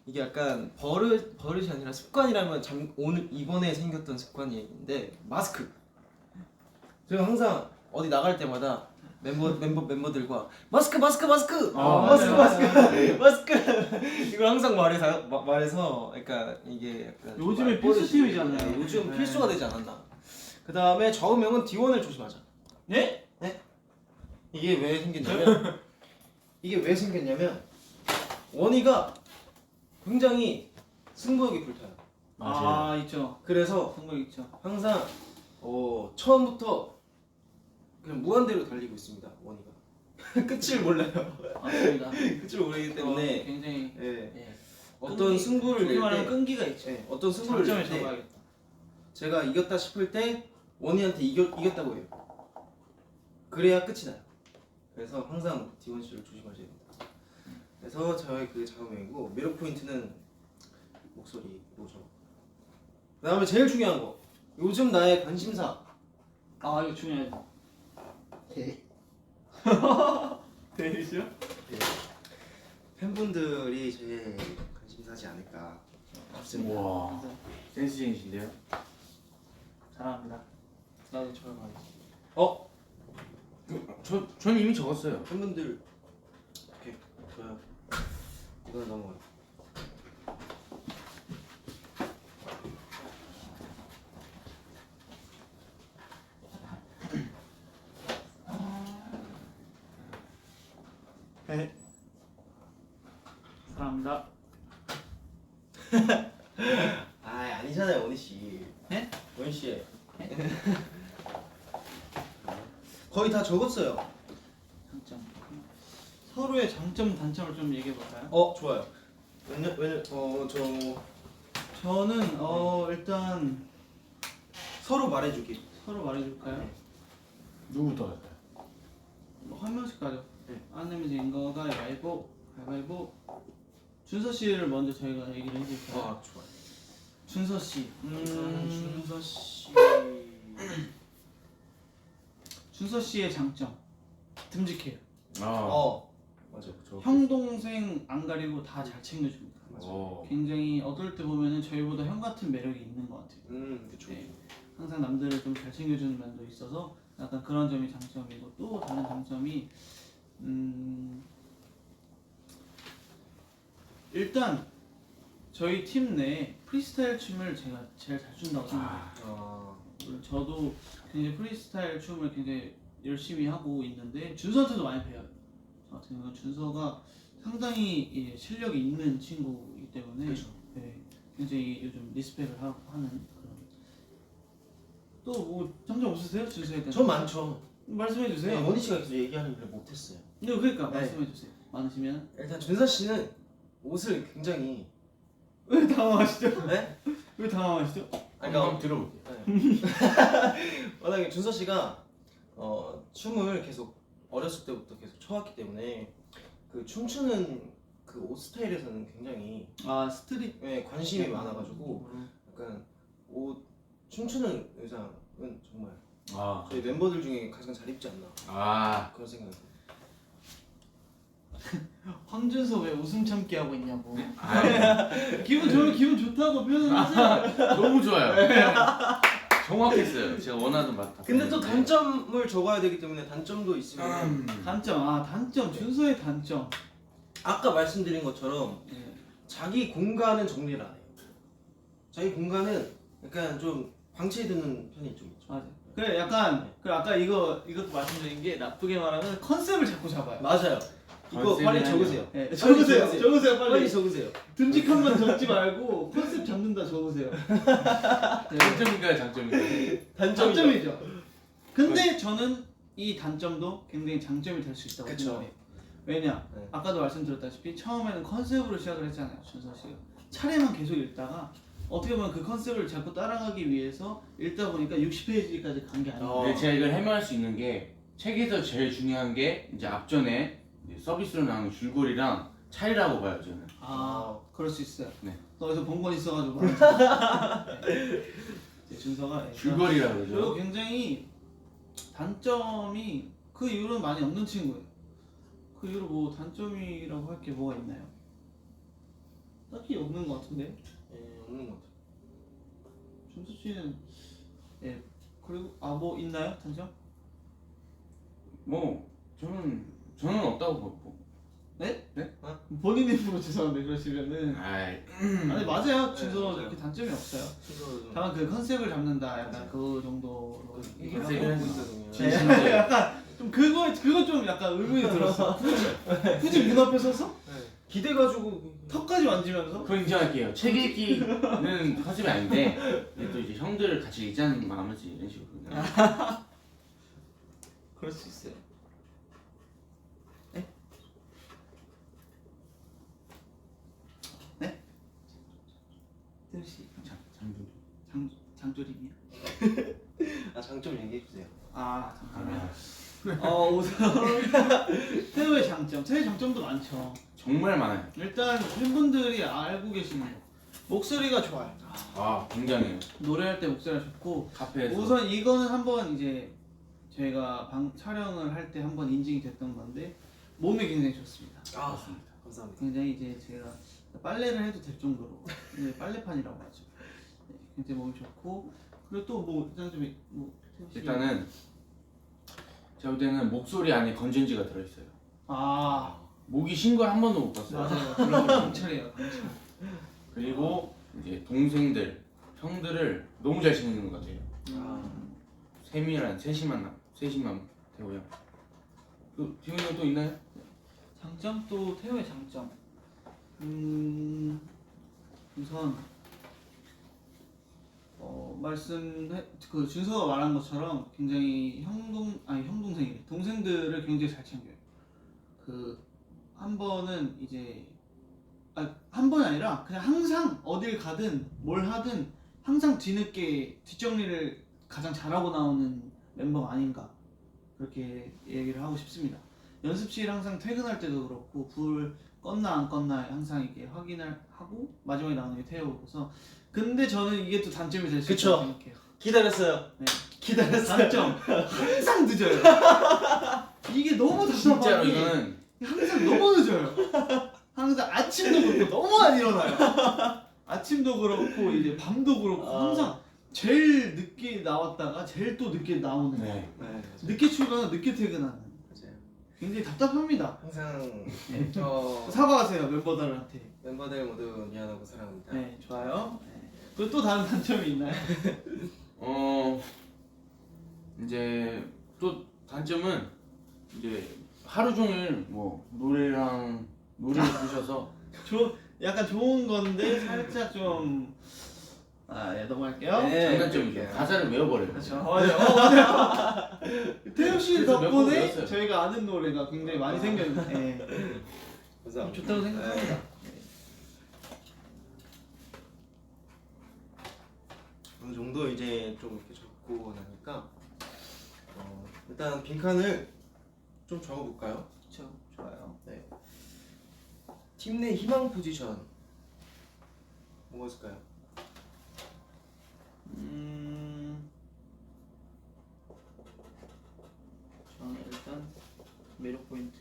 이게 약간 버릇이 아니라 습관이라면 오늘 이번에 생겼던 습관인데 마스크. 제가 항상 어디 나갈 때마다 멤버들과 마스크 아, 마스크 맞아요. 마스크 이걸 항상 말해서 그러니까 이게 약간 요즘에 말버릇이- 필수템이잖아요. 네, 요즘 네. 필수가 되지 않았나. 그 다음에 좌우명은 D1을 조심하자. 예? 이게 왜 생겼냐면 원희가 굉장히 승부욕이 불타요. 아 있죠. 그래서 그런 거 있죠. 항상 처음부터 그냥 무한대로 달리고 있습니다. 원희가 끝을 몰라요. 맞습니다. 끝을 모르기 때문에 굉장히 예, 예. 어떤 승부를 그렇게 낼 말하면 때 끈기가 있죠. 어떤 승부를 장점을 낼 때 잡아야겠다. 제가 이겼다 싶을 때 원희한테 이겼다고 해요. 그래야 끝이 나요. 그래서 항상 D1 씨를 조심하셔야 됩니다. 그래서 저의 그 좌우명이고 매력 포인트는 목소리로죠. 그다음에 제일 중요한 거 요즘 나의 관심사. 아 이거 중요하죠. 대리시요? 팬분들이 제일 관심사지 않을까 싶습니다. 와 센스쟁이신데요? 잘합니다. 나도 적어봐야지. 전 이미 적었어요. 팬분들 오케이 좋아요. 이건 넘어가요. 네. 사랑합니다. 아니잖아요 원희 씨. 네? 원희 씨. 네? 거의 다 적었어요. 장점. 서로의 장점 단점을 좀 얘기해 볼까요? 좋아요. 저는 일단 서로 말해주기. 서로 말해줄까요? 누구부터 할까요? 한 명씩 가죠. 네. 안 내면 진 거가 가위바위보. 준서 씨를 먼저 저희가 얘기를 해줄까요? 좋아요. 준서 씨. 준서 씨. 준서 씨의 장점. 듬직해요. 맞아. 형 동생 안 가리고 다 잘 챙겨줍니다. 어. 굉장히 어떨 때 보면은 저희보다 형 같은 매력이 있는 것 같아요. 그쵸. 네. 항상 남들을 좀 잘 챙겨주는 면도 있어서 약간 그런 점이 장점이고 또 다른 장점이 일단 저희 팀 내에 프리스타일 춤을 제가 제일 잘 춘다고 생각해요. 물론 저도 굉장히 프리스타일 춤을 굉장히 열심히 하고 있는데 준서한테도 많이 배워요. 저 같은 경우는 준서가 상당히 실력이 있는 친구이기 때문에 그렇죠. 네, 굉장히 요즘 리스펙을 하는 그런. 또 뭐 장점 없으세요? 준서에 대한? 전 많죠. 말씀해 주세요. 원희 씨가 계속 얘기하는 걸 못했어요. 네, 그러니까 네. 말씀해 주세요. 많으시면. 일단 준서 씨는 옷을 굉장히 왜 당황하시죠? 네? 왜 당황하시죠? 한번 들어볼게요. 워낙에 준서 씨가 춤을 계속 어렸을 때부터 계속 춰왔기 때문에 그 춤추는 그 옷 스타일에서는 굉장히 아 스트릿 관심이 많아가지고 약간 옷 춤추는 의상은 정말 저희 멤버들 중에 가장 잘 입지 않나 그런 생각이 듭니다. 황준서 왜 웃음 참기 하고 있냐고. 아, 기분 좋다고 표현하세요. 너무 좋아요. 정확했어요. 제가 원하는 맛. 근데 또 단점을 적어야 되기 때문에 단점도 있으면 단점 준서의 단점. 아까 말씀드린 것처럼 예. 자기 공간은 정리를 안 해요. 자기 공간은 약간 좀 방치해두는 편이 좀 있죠. 맞아. 그래 약간 그 아까 이것도 말씀드린 게 나쁘게 말하면 컨셉을 자꾸 잡아요. 맞아요. 이거 빨리 적으세요. 네, 빨리 적으세요. 적으세요. 적으세요 빨리. 빨리 적으세요. 듬직한만 적지 말고 컨셉 잡는다 적으세요. 네. 단점인가요, 장점인가요? 단점이죠. 근데 저는 이 단점도 굉장히 장점이 될 수 있다고 그쵸. 생각해요. 왜냐? 네. 아까도 말씀드렸다시피 처음에는 컨셉으로 시작을 했잖아요. 준서 씨가 차례만 계속 읽다가 어떻게 보면 그 컨셉을 자꾸 따라가기 위해서 읽다 보니까 60페이지까지 간 게 아니에요. 근데 제가 이걸 해명할 수 있는 게 책에서 제일 중요한 게 이제 앞전에 이제 서비스로 나오는 줄거리랑 차이라고 봐요 저는. 그럴 수 있어요. 네. 어디서 본 건 있어가지고. 네. 준서가 줄거리라고 그리고 그러죠. 굉장히 단점이 그 이후로는 많이 없는 친구예요. 그 이후로 뭐 단점이라고 할 게 뭐가 있나요? 딱히 없는 것 같은데. 없는 것 같아요. 준서 씨는 예 그리고 뭐 있나요 단점? 뭐 저는 없다고 보고. 네? 네? 본인 입으로 죄송한데 그러시면은 아이, 아니 맞아요. 준서 맞아요. 이렇게 단점이 없어요. 그래서 다만 그 컨셉을 잡는다 약간 그 정도로 얘기를 컨셉을 하고 있거든요. 진심이에요. 약간 좀 그거 좀 약간 의문이 들었어. 굳이 문 앞에 서서 기대가지고 턱까지 만지면서 그거 인정할게요. 책 읽기는 컨셉이 아닌데 근데 또 이제 형들을 같이 읽자는 마음이지 이런 식으로. 그럴 수 있어요. 네? 네? 뜸씨 장조림이요? 장점 얘기해 주세요. 잠깐만요. 우선 태우의 장점. 태우의 장점도 많죠. 정말 많아요. 일단 팬분들이 알고 계시는 거. 목소리가 좋아요. 굉장해요. 노래할 때 목소리가 좋고 카페에서 우선 이거는 한번 이제 저희가 촬영을 할 때 한번 인증이 됐던 건데 몸이 굉장히 좋습니다. 감사합니다. 굉장히 이제 제가 빨래를 해도 될 정도로 이제 빨래판이라고 하죠. 네, 굉장히 몸이 좋고 그리고 또 뭐 장점이 뭐 일단은 제가 볼 때는 목소리 안에 건전지가 들어있어요. 목이 쉰 걸 한 번도 못 봤어요. 맞아요. 그런 걸 강철이에요. 강철. 그리고 이제 동생들, 형들을 너무 잘 챙기는 것 같아요. 세심한 태호형. 그 지훈이 형 또 있나요? 장점 또 태호의 장점. 우선 그 준서가 말한 것처럼 굉장히 형동생이 동생들을 굉장히 잘 챙겨요. 그 한 번은 이제 한 번이 아니라 그냥 항상 어딜 가든 뭘 하든 항상 뒤늦게 뒷정리를 가장 잘하고 나오는 멤버가 아닌가 그렇게 얘기를 하고 싶습니다. 연습실 항상 퇴근할 때도 그렇고 불 껐나 안 껐나 항상 이렇게 확인을 하고 마지막에 나오는 게 태우고서 근데 저는 이게 또 단점이 될 수 그쵸. 있다고 생각해요. 기다렸어요. 네. 기다렸어요. 단점 항상 늦어요. 이게 너무 진짜로 답답한 게 이거는 항상 너무 늦어요. 항상 아침도 그렇고 너무 안 일어나요. 아침도 그렇고 이제 밤도 그렇고 항상 제일 늦게 나왔다가 제일 또 늦게 나오는 네. 늦게 출근하고 늦게 퇴근하는 맞아요. 굉장히 답답합니다. 항상 네. 저 사과하세요 멤버들한테. 멤버들 모두 미안하고 사랑합니다. 네 좋아요. 네. 그리고 또 다른 단점이 있나요? 이제 또 단점은 이제 하루 종일 뭐 노래를 부르셔서 약간 좋은 건데 살짝 좀 넘어갈게요. 네. 장단점이죠. 가사를 외워버려요. 그렇죠. 맞아요. 태우 씨 그래서 몇번 덕분에 외웠어요. 저희가 아는 노래가 굉장히 많이 생겼는데 감사합니다. 좋다고 생각합니다. 어느 정도 이제 좀 이렇게 적고 나니까 일단 빈칸을 좀 적어볼까요? 그렇죠. 좋아요. 네. 팀 내 희망 포지션 뭐가 있을까요? 저는 일단 매력 포인트.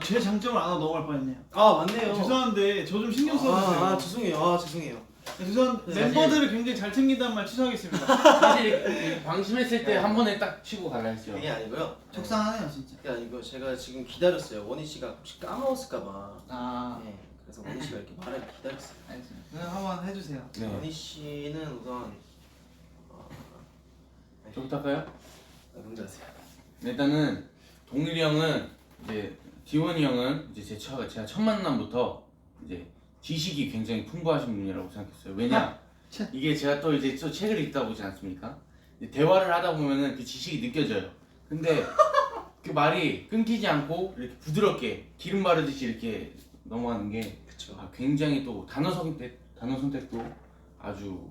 제 장점을 안 하고 넘어갈 뻔했네요. 맞네요. 죄송한데 저 좀 신경 써주세요. 죄송해요. 죄송해요. 우선 사실- 멤버들을 굉장히 잘 챙긴다는 말 취소하겠습니다. 사실 방심했을 때 한 번에 딱 치고 갈라 했죠. 그게 아니고요. 속상하네요 진짜. 그게 아니고 제가 지금 기다렸어요. 원희 씨가 혹시 까먹었을까봐. 아 네. 그래서 원희 씨가 이렇게 말을 기다렸어요. 알겠습니다. 그럼 한번 해주세요. 네. 원희 씨는 우선 저부터 할까요? 먼저 하세요. 일단은 동일이 형은 이제 디원이 형은 이제 제가 첫 만남부터 이제 지식이 굉장히 풍부하신 분이라고 생각했어요. 왜냐 이게 제가 또 이제 또 책을 읽다 보지 않습니까? 이제 대화를 하다 보면은 그 지식이 느껴져요. 근데 그 말이 끊기지 않고 이렇게 부드럽게 기름 바르듯이 이렇게 넘어가는 게 그쵸. 굉장히 또 단어 선택도 아주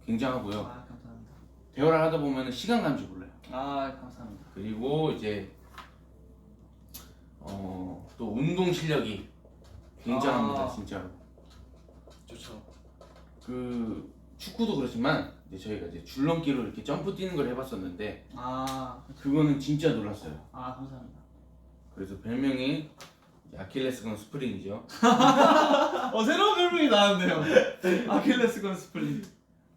굉장하고요. 아 감사합니다. 대화를 하다 보면은 시간 가는 줄 몰라요. 아 감사합니다. 그리고 이제 또 운동 실력이 굉장합니다. 아. 진짜로. 좋죠. 그 축구도 그렇지만 이제 저희가 이제 줄넘기로 이렇게 점프 뛰는 걸 해봤었는데 아 그거는 진짜 놀랐어요. 감사합니다. 그래서 별명이 이제 아킬레스건 스프링이죠. 새로운 별명이 나왔네요. 아킬레스건 스플린.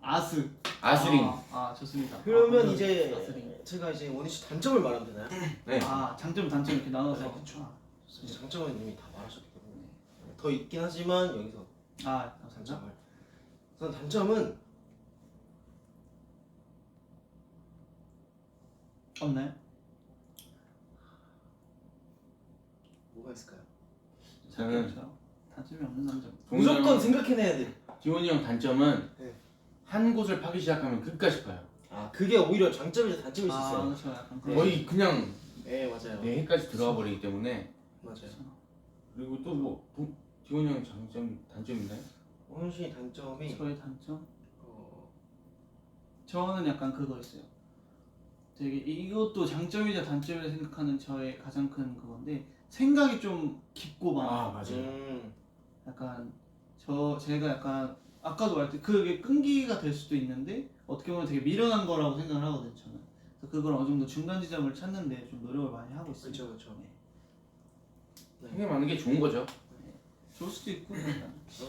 아스. 아스링. 좋습니다. 그러면 아, 이제 아스링. 제가 이제 원희 씨 단점을 말하면 되나요? 네. 장점 단점 이렇게 나눠서. 네, 그쵸. 장점은 이미 다 말하셨기 때문에 더 있긴 하지만 여기서 감사합니다. 단점을. 우선 단점은 없나요? 뭐가 있을까요? 저는 단점이 없는 남자. 무조건 생각해내야 돼. 디원이 형 단점은 네. 한 곳을 파기 시작하면 끝까지 파요. 그게 오히려 장점이자 단점일 수 있어요. 그렇죠. 약간 네. 거의 그냥 네 맞아요. 내해까지 들어가 버리기 때문에. 맞아요. 그리고 또 뭐 디원이 형 단점 있나요? 원희 씨 단점이 저의 단점? 어, 저는 약간 그거 있어요. 되게 이것도 장점이자 단점이라 생각하는 저의 가장 큰 그건데 생각이 좀 깊고 많아요. 맞아요. 약간 제가 약간 아까도 말했듯이 그게 끈기가 될 수도 있는데 어떻게 보면 되게 미련한 거라고 생각을 하거든요. 저는. 그래서 그걸 어느 정도 중간 지점을 찾는데 좀 노력을 많이 하고 있어요. 그렇죠 그렇죠. 생각 많은 게 좋은 거죠. 좋을 수도 있고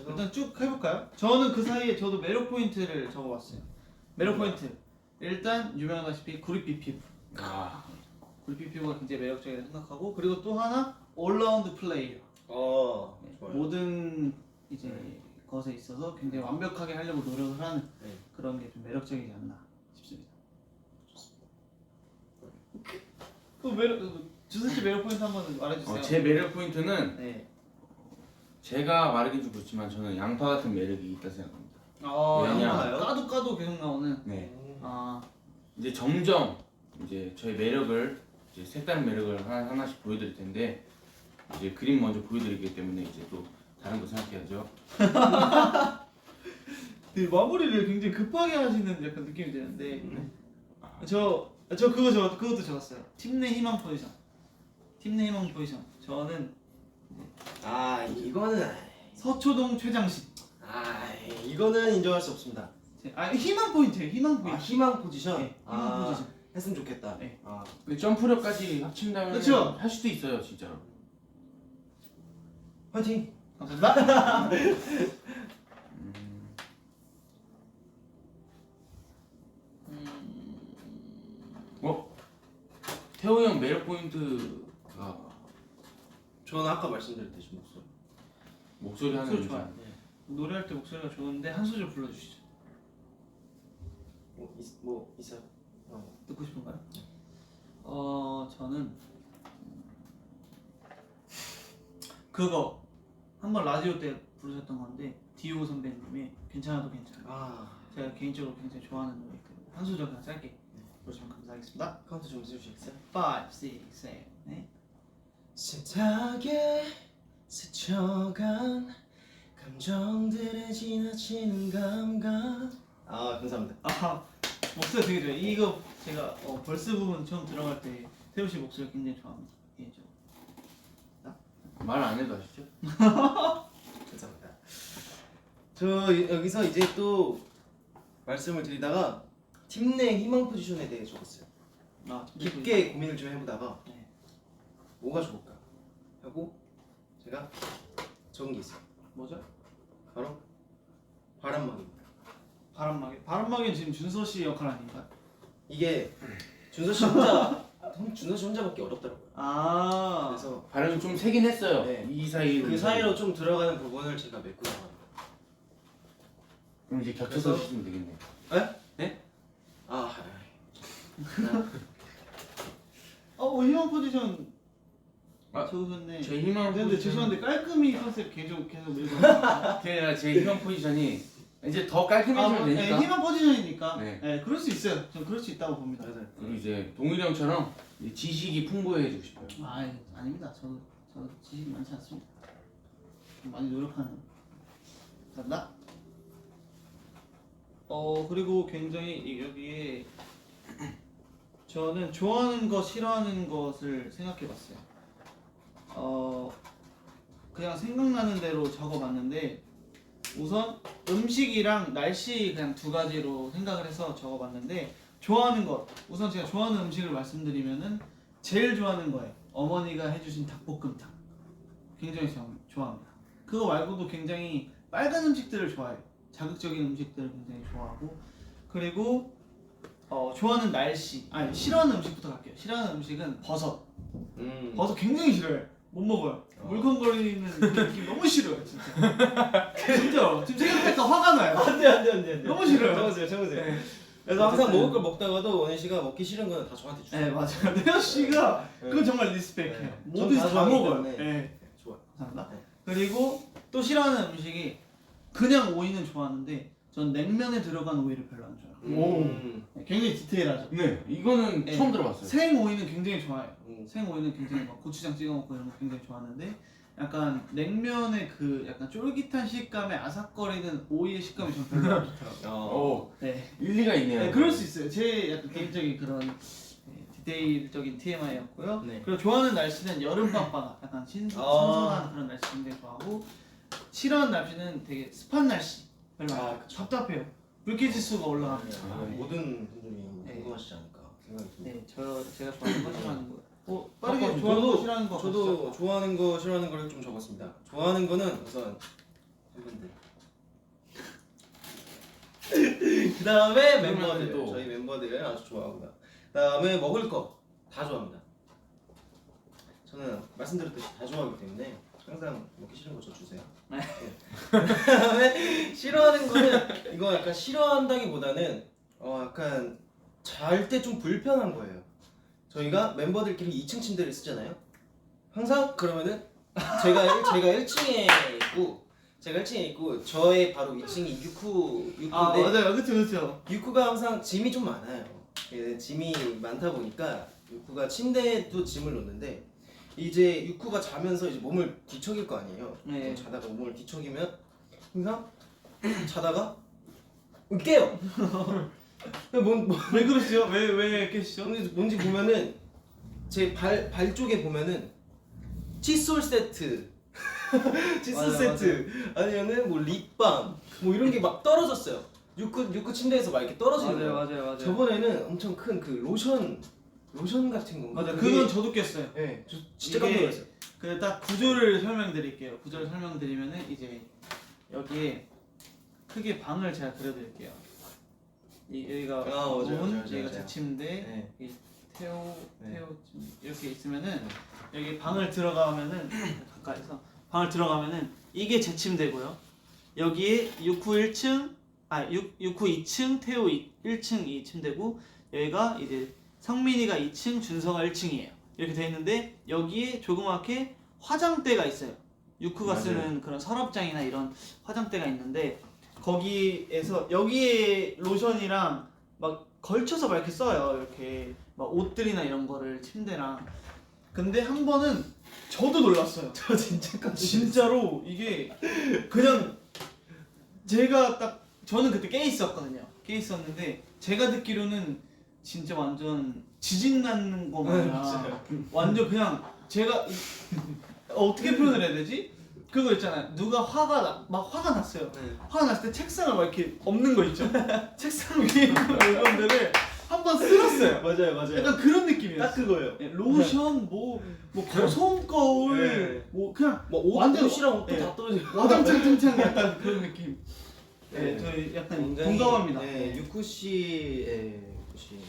일단 쭉 해볼까요? 저는 그 사이에 저도 매력 포인트를 적어봤어요. 매력 포인트 일단 유명하다시피 구릿빛 피부. 구릿빛 피부가 굉장히 매력적이라고 생각하고 그리고 또 하나 올라운드 플레이어. 좋아요. 모든 이제 것에 있어서 굉장히 완벽하게 하려고 노력을 하는 네. 그런 게 좀 매력적이지 않나 싶습니다. 또 주스 씨 매력 포인트 한번 말해주세요. 제 매력 포인트는 네. 제가 말하긴 좀 그렇지만 저는 양파 같은 매력이 있다 생각합니다. 왜냐? 양파요? 까도 계속 나오는. 네. 아 이제 점점 이제 저의 매력을 이제 색다른 매력을 하나씩 보여드릴 텐데 이제 그림 먼저 보여드리기 때문에 이제 또 다른 거 생각해야죠. 마무리를 굉장히 급하게 하시는 약간 느낌이 드는데 그것도 적었어요. 팀 내 희망 포지션. 팀 내 희망 포지션. 저는 이거는 서초동 최장식. 이거는 인정할 수 없습니다. 희망 포인트예요. 희망 포인트. 희망 포지션. 네, 희망 포지션. 했으면 좋겠다. 네. 그 점프력까지 합친다면 그쵸? 할 수도 있어요, 진짜로. 화이팅. 감사합니다. 태호 형 매력 포인트가 저는 아까 말씀드렸듯이 목소리 하는 목소리 여자. 좋아요. 노래할 때 목소리가 좋은데 한 소절 불러주시죠. 뭐 있어요? 듣고 싶은가요? 저는 그거 한번 라디오 때 부르셨던 건데 디오 선배님의 괜찮아도 괜찮아. 제가 개인적으로 굉장히 좋아하는 노래이기 때문에 한 소절 그냥 짧게 부르시면 감사하겠습니다. 카운트 좀 해주시겠어요? 5, 6, 7, 8. 숱하게 스쳐간 감정들의 지나치는 감각. 감사합니다. 목소리 되게 좋아요. 이거 제가 벌스 부분 처음 들어갈 때 태우 씨 목소리 굉장히 좋아합니다. 개인적으로. 말 안 해도 아시죠? 감사합니다. 저 여기서 이제 또 말씀을 드리다가 팀 내 희망 포지션에 대해 적었어요. 깊게 고민을 좀 해보다가 네. 뭐가 좋을까 하고 제가 적은 게 있어요. 뭐죠? 바로 바람막이입니다. 바람막이는 지금 준서 씨 역할 아닌가요? 이게 준서 씨 혼자밖에 어렵더라고요. 아 그래서 발음이 좀 세긴 했어요. 네. 이 사이로. 그 사이로 좀 들어가는 부분을 제가 메꾸고 나갑니다. 그럼 이제 겹쳐서 그래서- 주시면 되겠네요. 아, 희망 포지션 아, 적으셨네. 제 희망 근데 포지션. 죄송한데 깔끔히 컨셉 계속 밀고 제 희망 포지션이 이제 더 깔끔해지면 네, 되니까. 희망 포지션이니까 네. 네, 그럴 수 있어요. 전 그럴 수 있다고 봅니다. 맞아요. 그리고 이제 동일이 형처럼 이 지식이 풍부해지고 싶어요. 아닙니다. 저 지식 많지 않습니다. 좀 많이 노력하는. 간다. 그리고 굉장히 여기에 저는 좋아하는 것, 싫어하는 것을 생각해봤어요. 그냥 생각나는 대로 적어봤는데 우선 음식이랑 날씨 그냥 두 가지로 생각을 해서 적어봤는데 좋아하는 것 우선 제가 좋아하는 음식을 말씀드리면은 제일 좋아하는 거예요. 어머니가 해주신 닭볶음탕 굉장히 좋아합니다. 그거 말고도 굉장히 빨간 음식들을 좋아해요. 자극적인 음식들을 굉장히 좋아하고 그리고 좋아하는 날씨 싫어하는 음식부터 갈게요. 싫어하는 음식은 버섯. 버섯 굉장히 싫어요. 못 먹어요. 물컹거리는 그 느낌 너무 싫어요, 진짜. 진짜 지금 생각하니까 화가 나요. 안돼. 너무 싫어요. 적으세요. 네. 그래서 항상 어쨌든. 먹을 걸 먹다가도 원희 씨가 먹기 싫은 거는 다 저한테 주세요. 네 맞아요. 내가 씨가 네. 그건 정말 리스펙해요. 네. 뭐든지 전 다 좋아하기 먹어요. 때문에. 네. 좋아. 감사합니다. 네. 그리고 또 싫어하는 음식이 그냥 오이는 좋아하는데 전 냉면에 들어간 오이를 별로 안 좋아해요. 네, 굉장히 디테일하죠. 네, 이거는 네. 처음 들어봤어요. 생 오이는 굉장히 좋아해요. 음. 생 오이는 굉장히 막 고추장 찍어 먹고 이런 거 굉장히 좋아하는데 약간 냉면의 그 약간 쫄깃한 식감에 아삭거리는 오이의 식감이 전 별로 안 좋더라고요. 오, 네. 일리가 있네요. 네, 그럴 수 있어요. 제 약간 개인적인 그런 디테일적인 TMI였고요. 네. 그리고 좋아하는 날씨는 여름 밤바다, 약간 선선한 그런 날씨 굉장히 좋아하고 싫어하는 날씨는 되게 습한 날씨 별로 안 좋아해요. 그쵸. 답답해요. 불쾌지수가 올라갑니다. 모든 분들이 네. 궁금하시지 않을까 생각이 듭니다. 네, 제가 좋아하는 거 싫어하는 거예요. 빠르게 좋아하는 거 싫어하는 거 저도 좋아하는 거 싫어하는 거를 좀 적었습니다. 좋아하는 거는 우선 팬분들. 그 다음에 그러면 멤버들, 또- 저희 멤버들 아주 좋아하고요. 그 다음에 먹을 거 다 좋아합니다. 저는 말씀드렸듯이 다 좋아하기 때문에 항상 먹기 싫은 거 저 주세요. 네. 그다음에 싫어하는 거는 이거 약간 싫어한다기보다는 약간 잘 때 좀 불편한 거예요. 저희가 멤버들끼리 2층 침대를 쓰잖아요. 항상 그러면은 제가 1층에 있고 저의 바로 위층이 유쿠인데 맞아요, 그렇죠. 유쿠가 항상 짐이 좀 많아요. 짐이 많다 보니까 유쿠가 침대에도 짐을 놓는데 이제 유쿠가 자면서 이제 몸을 뒤척일 거 아니에요. 네. 자다가 몸을 뒤척이면 항상 자다가 깨요. 왜 그러시죠? 왜 깨시죠? 뭔지 보면은 제 발 쪽에 보면은 칫솔 세트, 칫솔 맞아, 세트 아니면은 뭐 립밤 뭐 이런 게 막 떨어졌어요. 유쿠 침대에서 막 이렇게 떨어지는 거예요. 맞아요. 저번에는 엄청 큰 그 로션 같은 건가? 맞아, 그게- 그건 저도 깼어요. 네, 저 진짜 이게- 깜짝 놀랐어요. 그 딱 구조를 설명드릴게요. 구조를 설명드리면은 이제 여기에 크게 방을 제가 그려드릴게요. 여기가 맞아요, 문, 맞아요, 여기가 맞아요. 제 침대, 네. 이 태호 네. 이렇게 있으면은 여기 방을 들어가면은 가까이서 방을 들어가면은 이게 제 침대고요. 여기에 유쿠 1층, 유쿠 2층, 태호 1층 이 침대고 여기가 이제 성민이가 2층, 준서가 1층이에요. 이렇게 돼 있는데 여기에 조그맣게 화장대가 있어요. 유쿠가 맞아요. 쓰는 그런 서랍장이나 이런 화장대가 있는데 거기에서 여기에 로션이랑 막 걸쳐서 막 이렇게 써요. 이렇게 막 옷들이나 이런 거를 침대랑. 근데 한 번은 저도 놀랐어요. 저 진짜 깜짝 진짜로 이게 그냥 제가 딱 저는 그때 깨 있었거든요. 깨 있었는데 제가 듣기로는 진짜 완전 지진 나는 거 마냥 완전 그냥 제가 어떻게 표현을 해야 되지? 그거 있잖아요. 누가 막 화가 났어요. 네. 화가 났을 때 책상을 막 이렇게 엎는 거 있죠? 책상 위에 있는 물건들을 한 번 쓸었어요. 맞아요. 약간 그런 느낌이에요. 딱 그거예요. 로션, 뭐 거솜 거울, 네. 뭐 그냥 뭐 완전- 옷이랑 옷도 네. 다 떨어지고. 와장창창창 약간 그런 느낌. 네, 저희 약간 굉장히, 동감합니다. 네, 유쿠 씨의 유쿠 씨.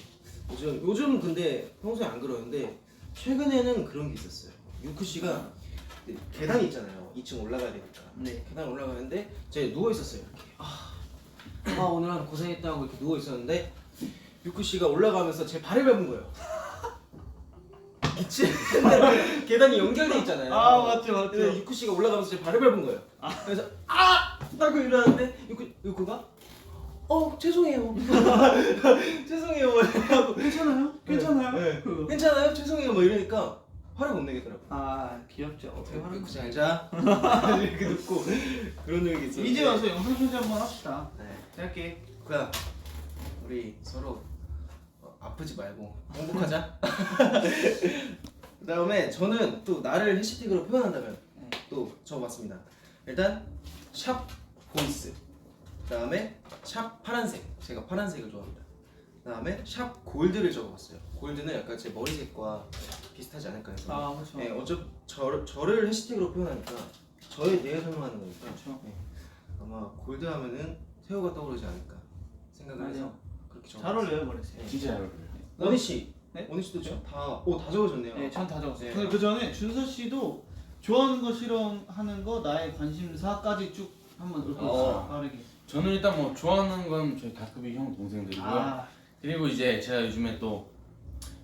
요즘 근데 평소에 안 그러는데 최근에는 그런 게 있었어요. 유쿠 씨가 계단이 있잖아요. 2층 올라가야 되니까. 네. 계단 올라가는데 제가 누워 있었어요. 이렇게. 오늘 하루 고생했다고 이렇게 누워 있었는데 유쿠 씨가 올라가면서 제 발을 밟은 거예요. 미친. 계단이 연결돼 있잖아요. 아 맞죠. 그래서 유쿠 씨가 올라가면서 제 발을 밟은 거예요. 그래서 하고 일어났는데 유쿠가 죄송해요. 죄송해요. 하고 괜찮아요? 괜찮아요? 네. 그- 괜찮아요? 죄송해요. 뭐 이러니까 화를 못 내겠더라고. 아 귀엽죠. 어떻게 하는 유쿠 거지? 잘 자. 이렇게 듣고 그런 얘기 있었는데. 이제 와서 영상 편지 한번 합시다. 네. 짧게. 그야 우리 서로 아프지 말고 행복하자. 그다음에 저는 또 나를 해시태그로 표현한다면 네. 또 적어봤습니다. 일단 샵 보이스, 그다음에 샵 파란색, 제가 파란색을 좋아합니다. 그다음에 샵 골드를 적어봤어요. 골드는 약간 제 머리색과 비슷하지 않을까 해서. 아 그렇죠. 네, 어차피 저를 해시태그로 표현하니까 저에 대해 설명하는 거니까. 그렇죠. 네. 아마 골드 하면은 새우가 떠오르지 않을까 생각을 해서 맞아요. 그렇게 잘 적어봤어요. 어울려요 머리색. 진짜 잘 어울려요. 원희 씨, 네? 원희 씨도 다 적어줬네요. 네, 전 다 적었어요. 네. 근데 그 전에 준서 씨도 좋아하는 거 싫어하는 거 나의 관심사까지 쭉 한번 읊어주세요. 빠르게. 저는 일단 뭐 좋아하는 건 저희 다크비 형 동생들이고요. 아 그리고 이제 제가 요즘에 또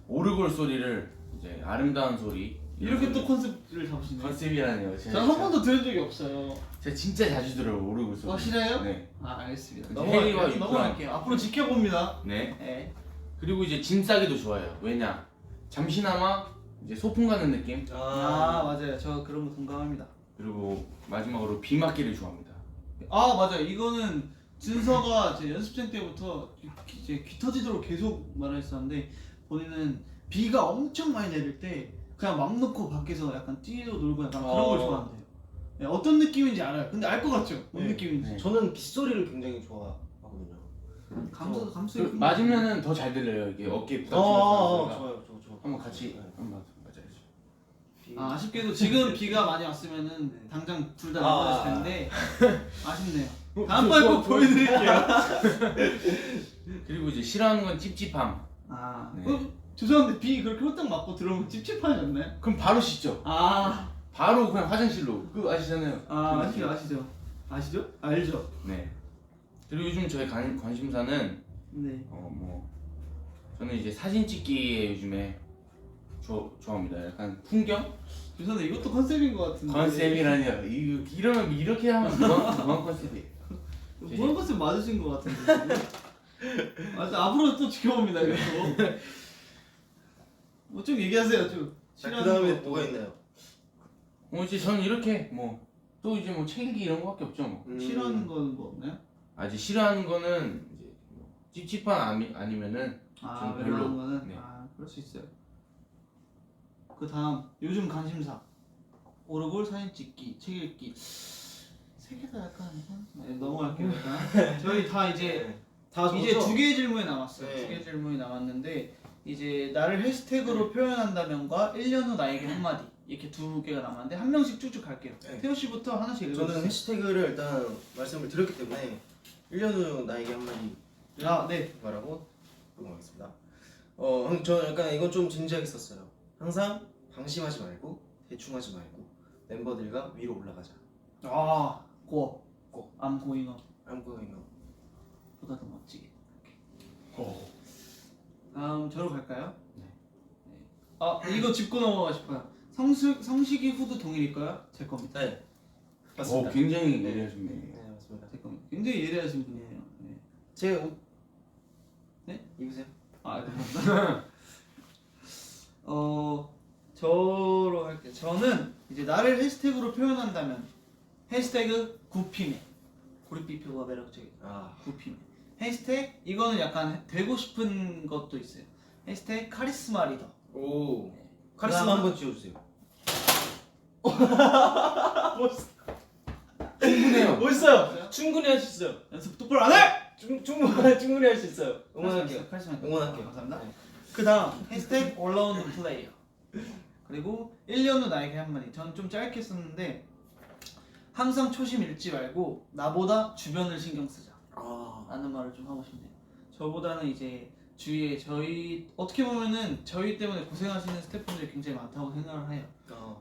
오르골 소리를 이제 아름다운 소리 이렇게 또 컨셉을 잡으시네요. 컨셉이라네요. 저는 한 번도 들은 적이 없어요. 제가 진짜 자주 들어요 오르골 소리. 확실해요? 네. 아 알겠습니다. 이제 넘어갈게요. 해리와 넘어갈게요. 앞으로 지켜봅니다. 네. 네. 그리고 이제 짐 싸기도 좋아요. 왜냐? 잠시나마 이제 소풍 가는 느낌. 아 맞아요. 저 그런 거 동감합니다. 그리고 마지막으로 비 맞기를 좋아합니다. 아 맞아요. 이거는 준서가 제 연습생 때부터 이제 귀 터지도록 계속 말했었는데 본인은 비가 엄청 많이 내릴 때 그냥 막 놓고 밖에서 약간 뛰어 놀고 약간 그런 걸 좋아한대요. 네, 어떤 느낌인지 알아요. 근데 알 것 같죠? 뭔 네. 느낌인지. 네. 저는 빗소리를 굉장히 좋아하거든요. 감수. 맞으면은 더 잘 들려요. 이게 어깨에 부닥치는 소리가. 좋아요. 한번 같이 네. 한번 맞아야죠. 아, 아쉽게도 지금 비가 많이 왔으면은 당장 둘 다 나가실 텐데 아쉽네요. 다음번에 꼭 보여드릴게요. 그리고 이제 싫어하는 건 찝찝함. 아, 네. 죄송한데 비 그렇게 홀딱 맞고 들어오면 찝찝하지 않나요? 그럼 바로 씻죠. 아, 바로 그냥 화장실로. 그거 아시잖아요. 아시죠? 알죠? 네. 그리고 요즘 저의 관심사는 네. 뭐 저는 이제 사진 찍기에 요즘에 좋아합니다. 약간 풍경 죄송한데 이것도 컨셉인 것 같은데. 컨셉이라니요. 이러면 이렇게 하면 무한 컨셉이에요. 무한 컨셉 맞으신 것 같은데. 맞아. 앞으로 또 지켜봅니다 이것도. 뭐 좀 얘기하세요 좀. 그 다음에 거. 뭐가 있나요? 이제 저는 이렇게 뭐 또 이제 뭐 책 읽기 이런 거밖에 없죠 뭐. 싫어하는 건 뭐 없나요? 아직 싫어하는 거는 이제 뭐 찝찝한 아니면은 아, 좀 별로. 별로는 거는 네. 아, 그럴 수 있어요. 그 다음 요즘 관심사 오르골 사진 찍기, 책 읽기 세 개 다 약간 네, 넘어갈게요. 일단 저희 다 이제 다 이제 적었죠? 두 개의 질문이 남았어요. 네. 두 개의 질문이 남았는데 이제 나를 해시태그로 표현한다면과 1년 후 나에게 한마디 이렇게 두 개가 남았는데 한 명씩 쭉쭉 갈게요. 네. 태호 씨부터 하나씩 읽어주세요. 저는 해시태그를 일단 말씀을 드렸기 때문에 1년 후 나에게 한마디 아, 네. 말하고 넘어가겠습니다. 저는 약간 이건 좀 진지하게 썼어요. 항상 방심하지 말고 대충하지 말고 멤버들과 위로 올라가자. 아, 고. I'm going up. I'm going up. 보다 더 멋지게. 다음 저로 갈까요? 네. 아 이거 짚고 넘어가 싶어요. 성식이 후드 동일일까요? 제 겁니다. 네. 맞습니다. 굉장히 네. 예리하십네. 네, 맞습니다. 제 겁니다. 굉장히 예리하신 분이에요. 네. 제 옷. 네? 입으세요. 아 감사합니다. 저로 할게요. 저는 이제 나를 해시태그로 표현한다면 해시태그 구피맨. 고립비표가 매력적이다. 아, 구피맨. 해시태그 이거는 약간 되고 싶은 것도 있어요. 해시태그 카리스마 리더. 오. 카리스마 한번 지워주세요. 충분해요. 멋있어요. 충분히 할 수 있어요. 연습 똑바로 안 해! 충분히 할 수 있어요. 응원할게요. 카리스마 리더. 응원할게요. 감사합니다. 네. 그 다음 해시태그 올라운드 플레이어. 그리고 1년 후 나에게 한마디. 저는 좀 짧게 썼는데 항상 초심 잃지 말고 나보다 주변을 신경 쓰자. 라는 말을 좀 하고 싶네요. 저보다는 이제 주위에 저희 어떻게 보면은 저희 때문에 고생하시는 스태프분들이 굉장히 많다고 생각을 해요.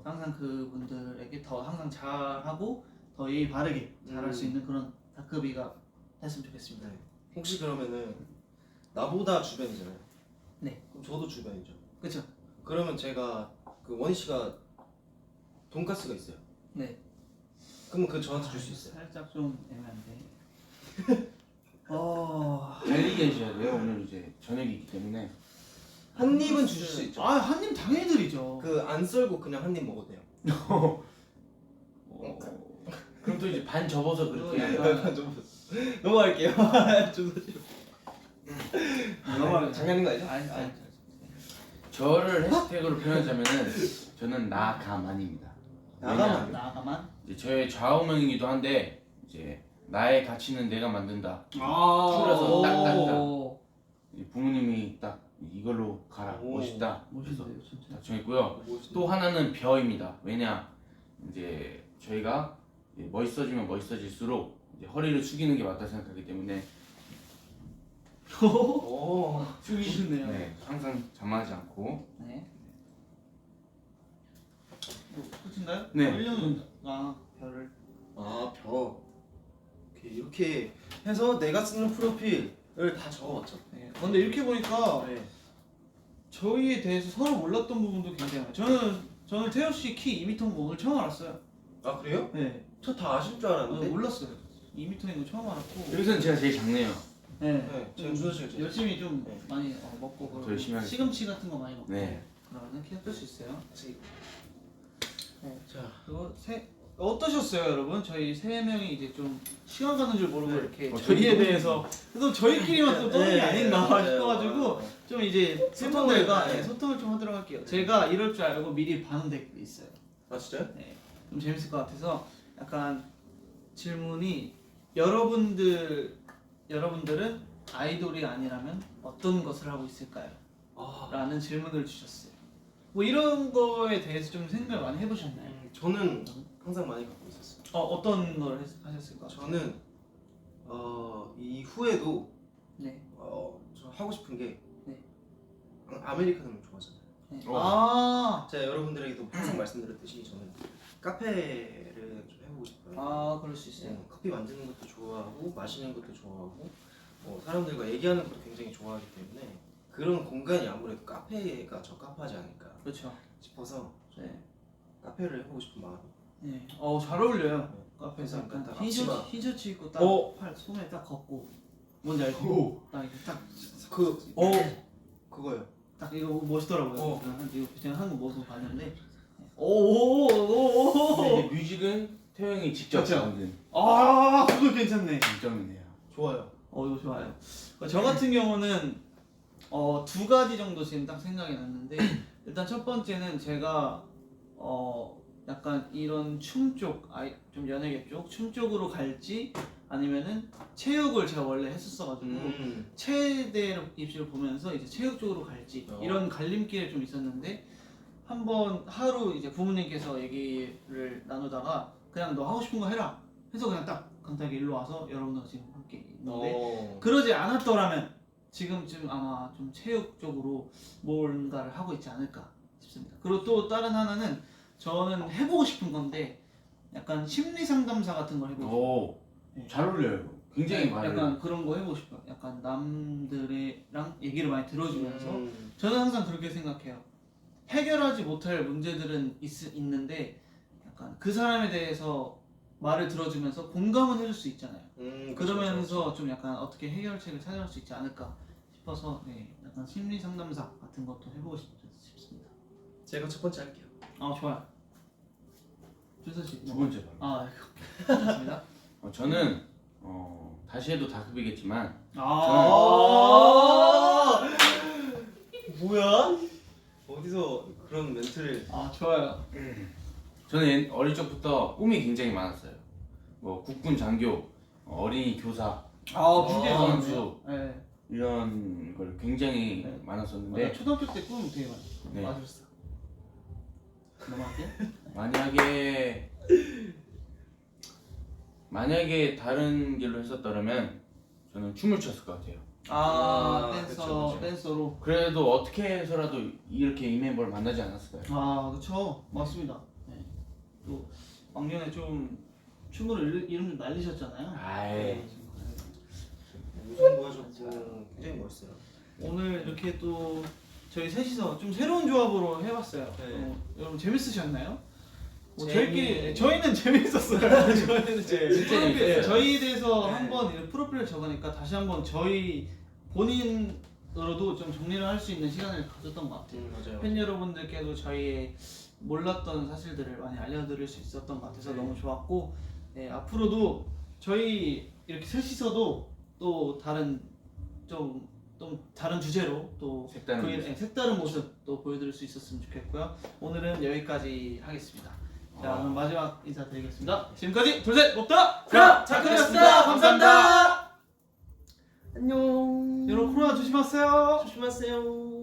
항상 그분들에게 더 항상 잘하고 더 예의 바르게 잘할 수 있는 그런 다크비가 됐으면 좋겠습니다. 네. 혹시 그러면은 나보다 주변이잖아요. 네. 그럼 저도 주변이죠. 그렇죠. 그러면 제가 그 원희 씨가 돈가스가 있어요. 네. 그러면 그 저한테 줄 수 있어요. 살짝 좀 애매한데. 달리기 해줘야 돼요. 오늘 이제 저녁이 있기 때문에. 한 입은 주실 수 있죠. 한 입 당연히 드리죠. 그 안 썰고 그냥 한 입 먹어도 돼요. 그럼 또 이제 반 접어서 그렇게 약간 넘어갈게요. 좀 장난인 거 아니죠? 아니. 저를 해시태그로 표현하자면은 저는 나가만입니다. 나가만. 나가만. 이제 저의 좌우명이기도 한데 이제 나의 가치는 내가 만든다. 풀어서 딱딱딱. 부모님이 딱 이걸로 가라 오. 멋있다. 그래서 멋있는데요, 진짜. 딱 정했고요. 또 하나는 벼입니다. 왜냐 이제 저희가 이제 멋있어지면 멋있어질수록 이제 허리를 숙이는 게 맞다 생각하기 때문에 오. 죽이셨네요. 네, 항상 잠하지 않고 네. 끝인가요? 네. 1년가 별을. 벼. 이렇게 해서 내가 쓰는 프로필을 다 적어봤죠. 네. 근데 이렇게 보니까 네. 저희에 대해서 서로 몰랐던 부분도 굉장히 많아요. 저는 태호 씨 키 2m인 거 오늘 처음 알았어요. 아 그래요? 네. 저 다 아실 줄 알았는데. 몰랐어요. 2m인 거 처음 알았고. 여기서는 제가 제일 작네요. 네. 네. 제가 준서 씨가 제일 열심히 좀 네. 많이 먹고 그러고 열심히 하겠습니다. 시금치 같은 거 많이 먹고. 네. 그러면 키가 클 수 있어요. 네. 자. 그리고 어떠셨어요, 여러분? 저희 세 명이 이제 좀 시간 가는 줄 모르고 이렇게 저희에 저희에 대해서 또 저희끼리만 또 떠는 게 아닌가 싶어가지고 좀 이제 팬분들과 네. 소통을 좀 하도록 할게요. 제가 이럴 줄 알고 미리 반응된 게 있어요. 아 진짜요? 네, 좀 재밌을 것 같아서 약간 질문이 여러분들은 아이돌이 아니라면 어떤 것을 하고 있을까요? 라는 질문을 주셨어요. 뭐 이런 거에 대해서 좀 생각을 많이 해보셨나요? 저는 항상 많이 갖고 있었어요. 어떤 걸 하셨을까? 저는 이후에도 네. 저 하고 싶은 게 네. 아메리카노를 좋아하잖아요. 네. 어. 제가 여러분들에게도 항상 말씀드렸듯이 저는 카페를 좀 해보고 싶어요. 그럴 수 있어요. 커피 만드는 것도 좋아하고 마시는 것도 좋아하고 사람들과 얘기하는 것도 굉장히 좋아하기 때문에 그런 공간이 아무래도 카페가 적합하지 않을까 그렇죠. 싶어서 네. 카페를 해보고 싶은 마음이. 네. 잘 어울려요. 네. 카페에서 그래서 약간 딱 흰셔츠 입고 딱 팔 소매 딱 걷고 뭔지 알죠? 딱 이렇게 딱 그거요. 딱 이거 멋있더라고요. 이거 제가 하는 거 모습 봤는데 근데 오오오오오 이게 뮤직은 태호 형이 직접 그쵸? 만든 그거 괜찮네. 장점이네요. 좋아요. 이거 좋아요. 저 같은 경우는 두 가지 정도 지금 딱 생각이 났는데 일단 첫 번째는 제가 약간 이런 춤 쪽, 좀 연예계 쪽, 춤 쪽으로 갈지 아니면은 체육을 제가 원래 했었어가지고 체대로 입시를 보면서 이제 체육 쪽으로 갈지 이런 갈림길에 좀 있었는데 한번 하루 이제 부모님께서 얘기를 나누다가 그냥 너 하고 싶은 거 해라 해서 그냥 딱 강타하게 일로 와서 여러분들 지금 함께 있는데 그러지 않았더라면 지금쯤 아마 좀 체육 쪽으로 뭔가를 하고 있지 않을까 싶습니다. 그리고 또 다른 하나는 저는 해보고 싶은 건데 약간 심리 상담사 같은 걸 해보고 싶어요. 잘 어울려요. 굉장히 많이. 약간 그런 거 해보고 싶어요. 약간 남들이랑 얘기를 많이 들어주면서 저는 항상 그렇게 생각해요. 해결하지 못할 문제들은 있는데 약간 그 사람에 대해서 말을 들어주면서 공감은 해줄 수 있잖아요. 그러면서 좀 약간 어떻게 해결책을 찾아갈 수 있지 않을까 싶어서 약간 심리 상담사 같은 것도 해보고 싶습니다. 제가 첫 번째 할게요. 좋아요. 준서 씨. 두 번째 바로. 좋습니다. 저는 다시 해도 다급이겠지만 뭐야? 어디서 그런 멘트를? 좋아요. 저는 어릴 적부터 꿈이 굉장히 많았어요. 뭐 국군 장교, 어린이 교사, 굉장히 선수 네. 이런 걸 굉장히 많았었는데 초등학교 때 꿈 되게 많이 네. 맞았어. 만약에 다른 길로 했었더라면 저는 춤을 췄을 것 같아요. 댄서 그쵸. 댄서로. 그래도 어떻게 해서라도 이렇게 이 멤버를 만나지 않았을까요? 그쵸. 맞습니다. 네. 또 왕년에 좀 춤으로 이름 좀 날리셨잖아요. 아이. 네. 우승도 하셨고 굉장히 멋있어요. 오늘 이렇게 또 저희 셋이서 좀 새로운 조합으로 해봤어요. 네. 여러분 재밌으셨나요? 뭐 재미- 저희끼리 저희는 재밌었어요. 저희는 진짜 프로필, 재밌었어요. 저희에 대해서 네. 한번 이렇게 프로필을 적으니까 다시 한번 저희 본인으로도 좀 정리를 할 수 있는 시간을 가졌던 것 같아요. 맞아요. 팬 여러분들께도 저희의 몰랐던 사실들을 많이 알려드릴 수 있었던 것 같아서 네. 너무 좋았고, 네, 앞으로도 저희 이렇게 셋이서도 또 다른 좀 다른 주제로 또 색다른 그, 모습. 네, 색다른 모습 또 보여드릴 수 있었으면 좋겠고요. 오늘은 여기까지 하겠습니다. 자, 오늘 마지막 인사드리겠습니다. 지금까지 둘셋 먹다 그럼 자크였습니다. 감사합니다. 안녕. 여러분 코로나 조심하세요. 조심하세요.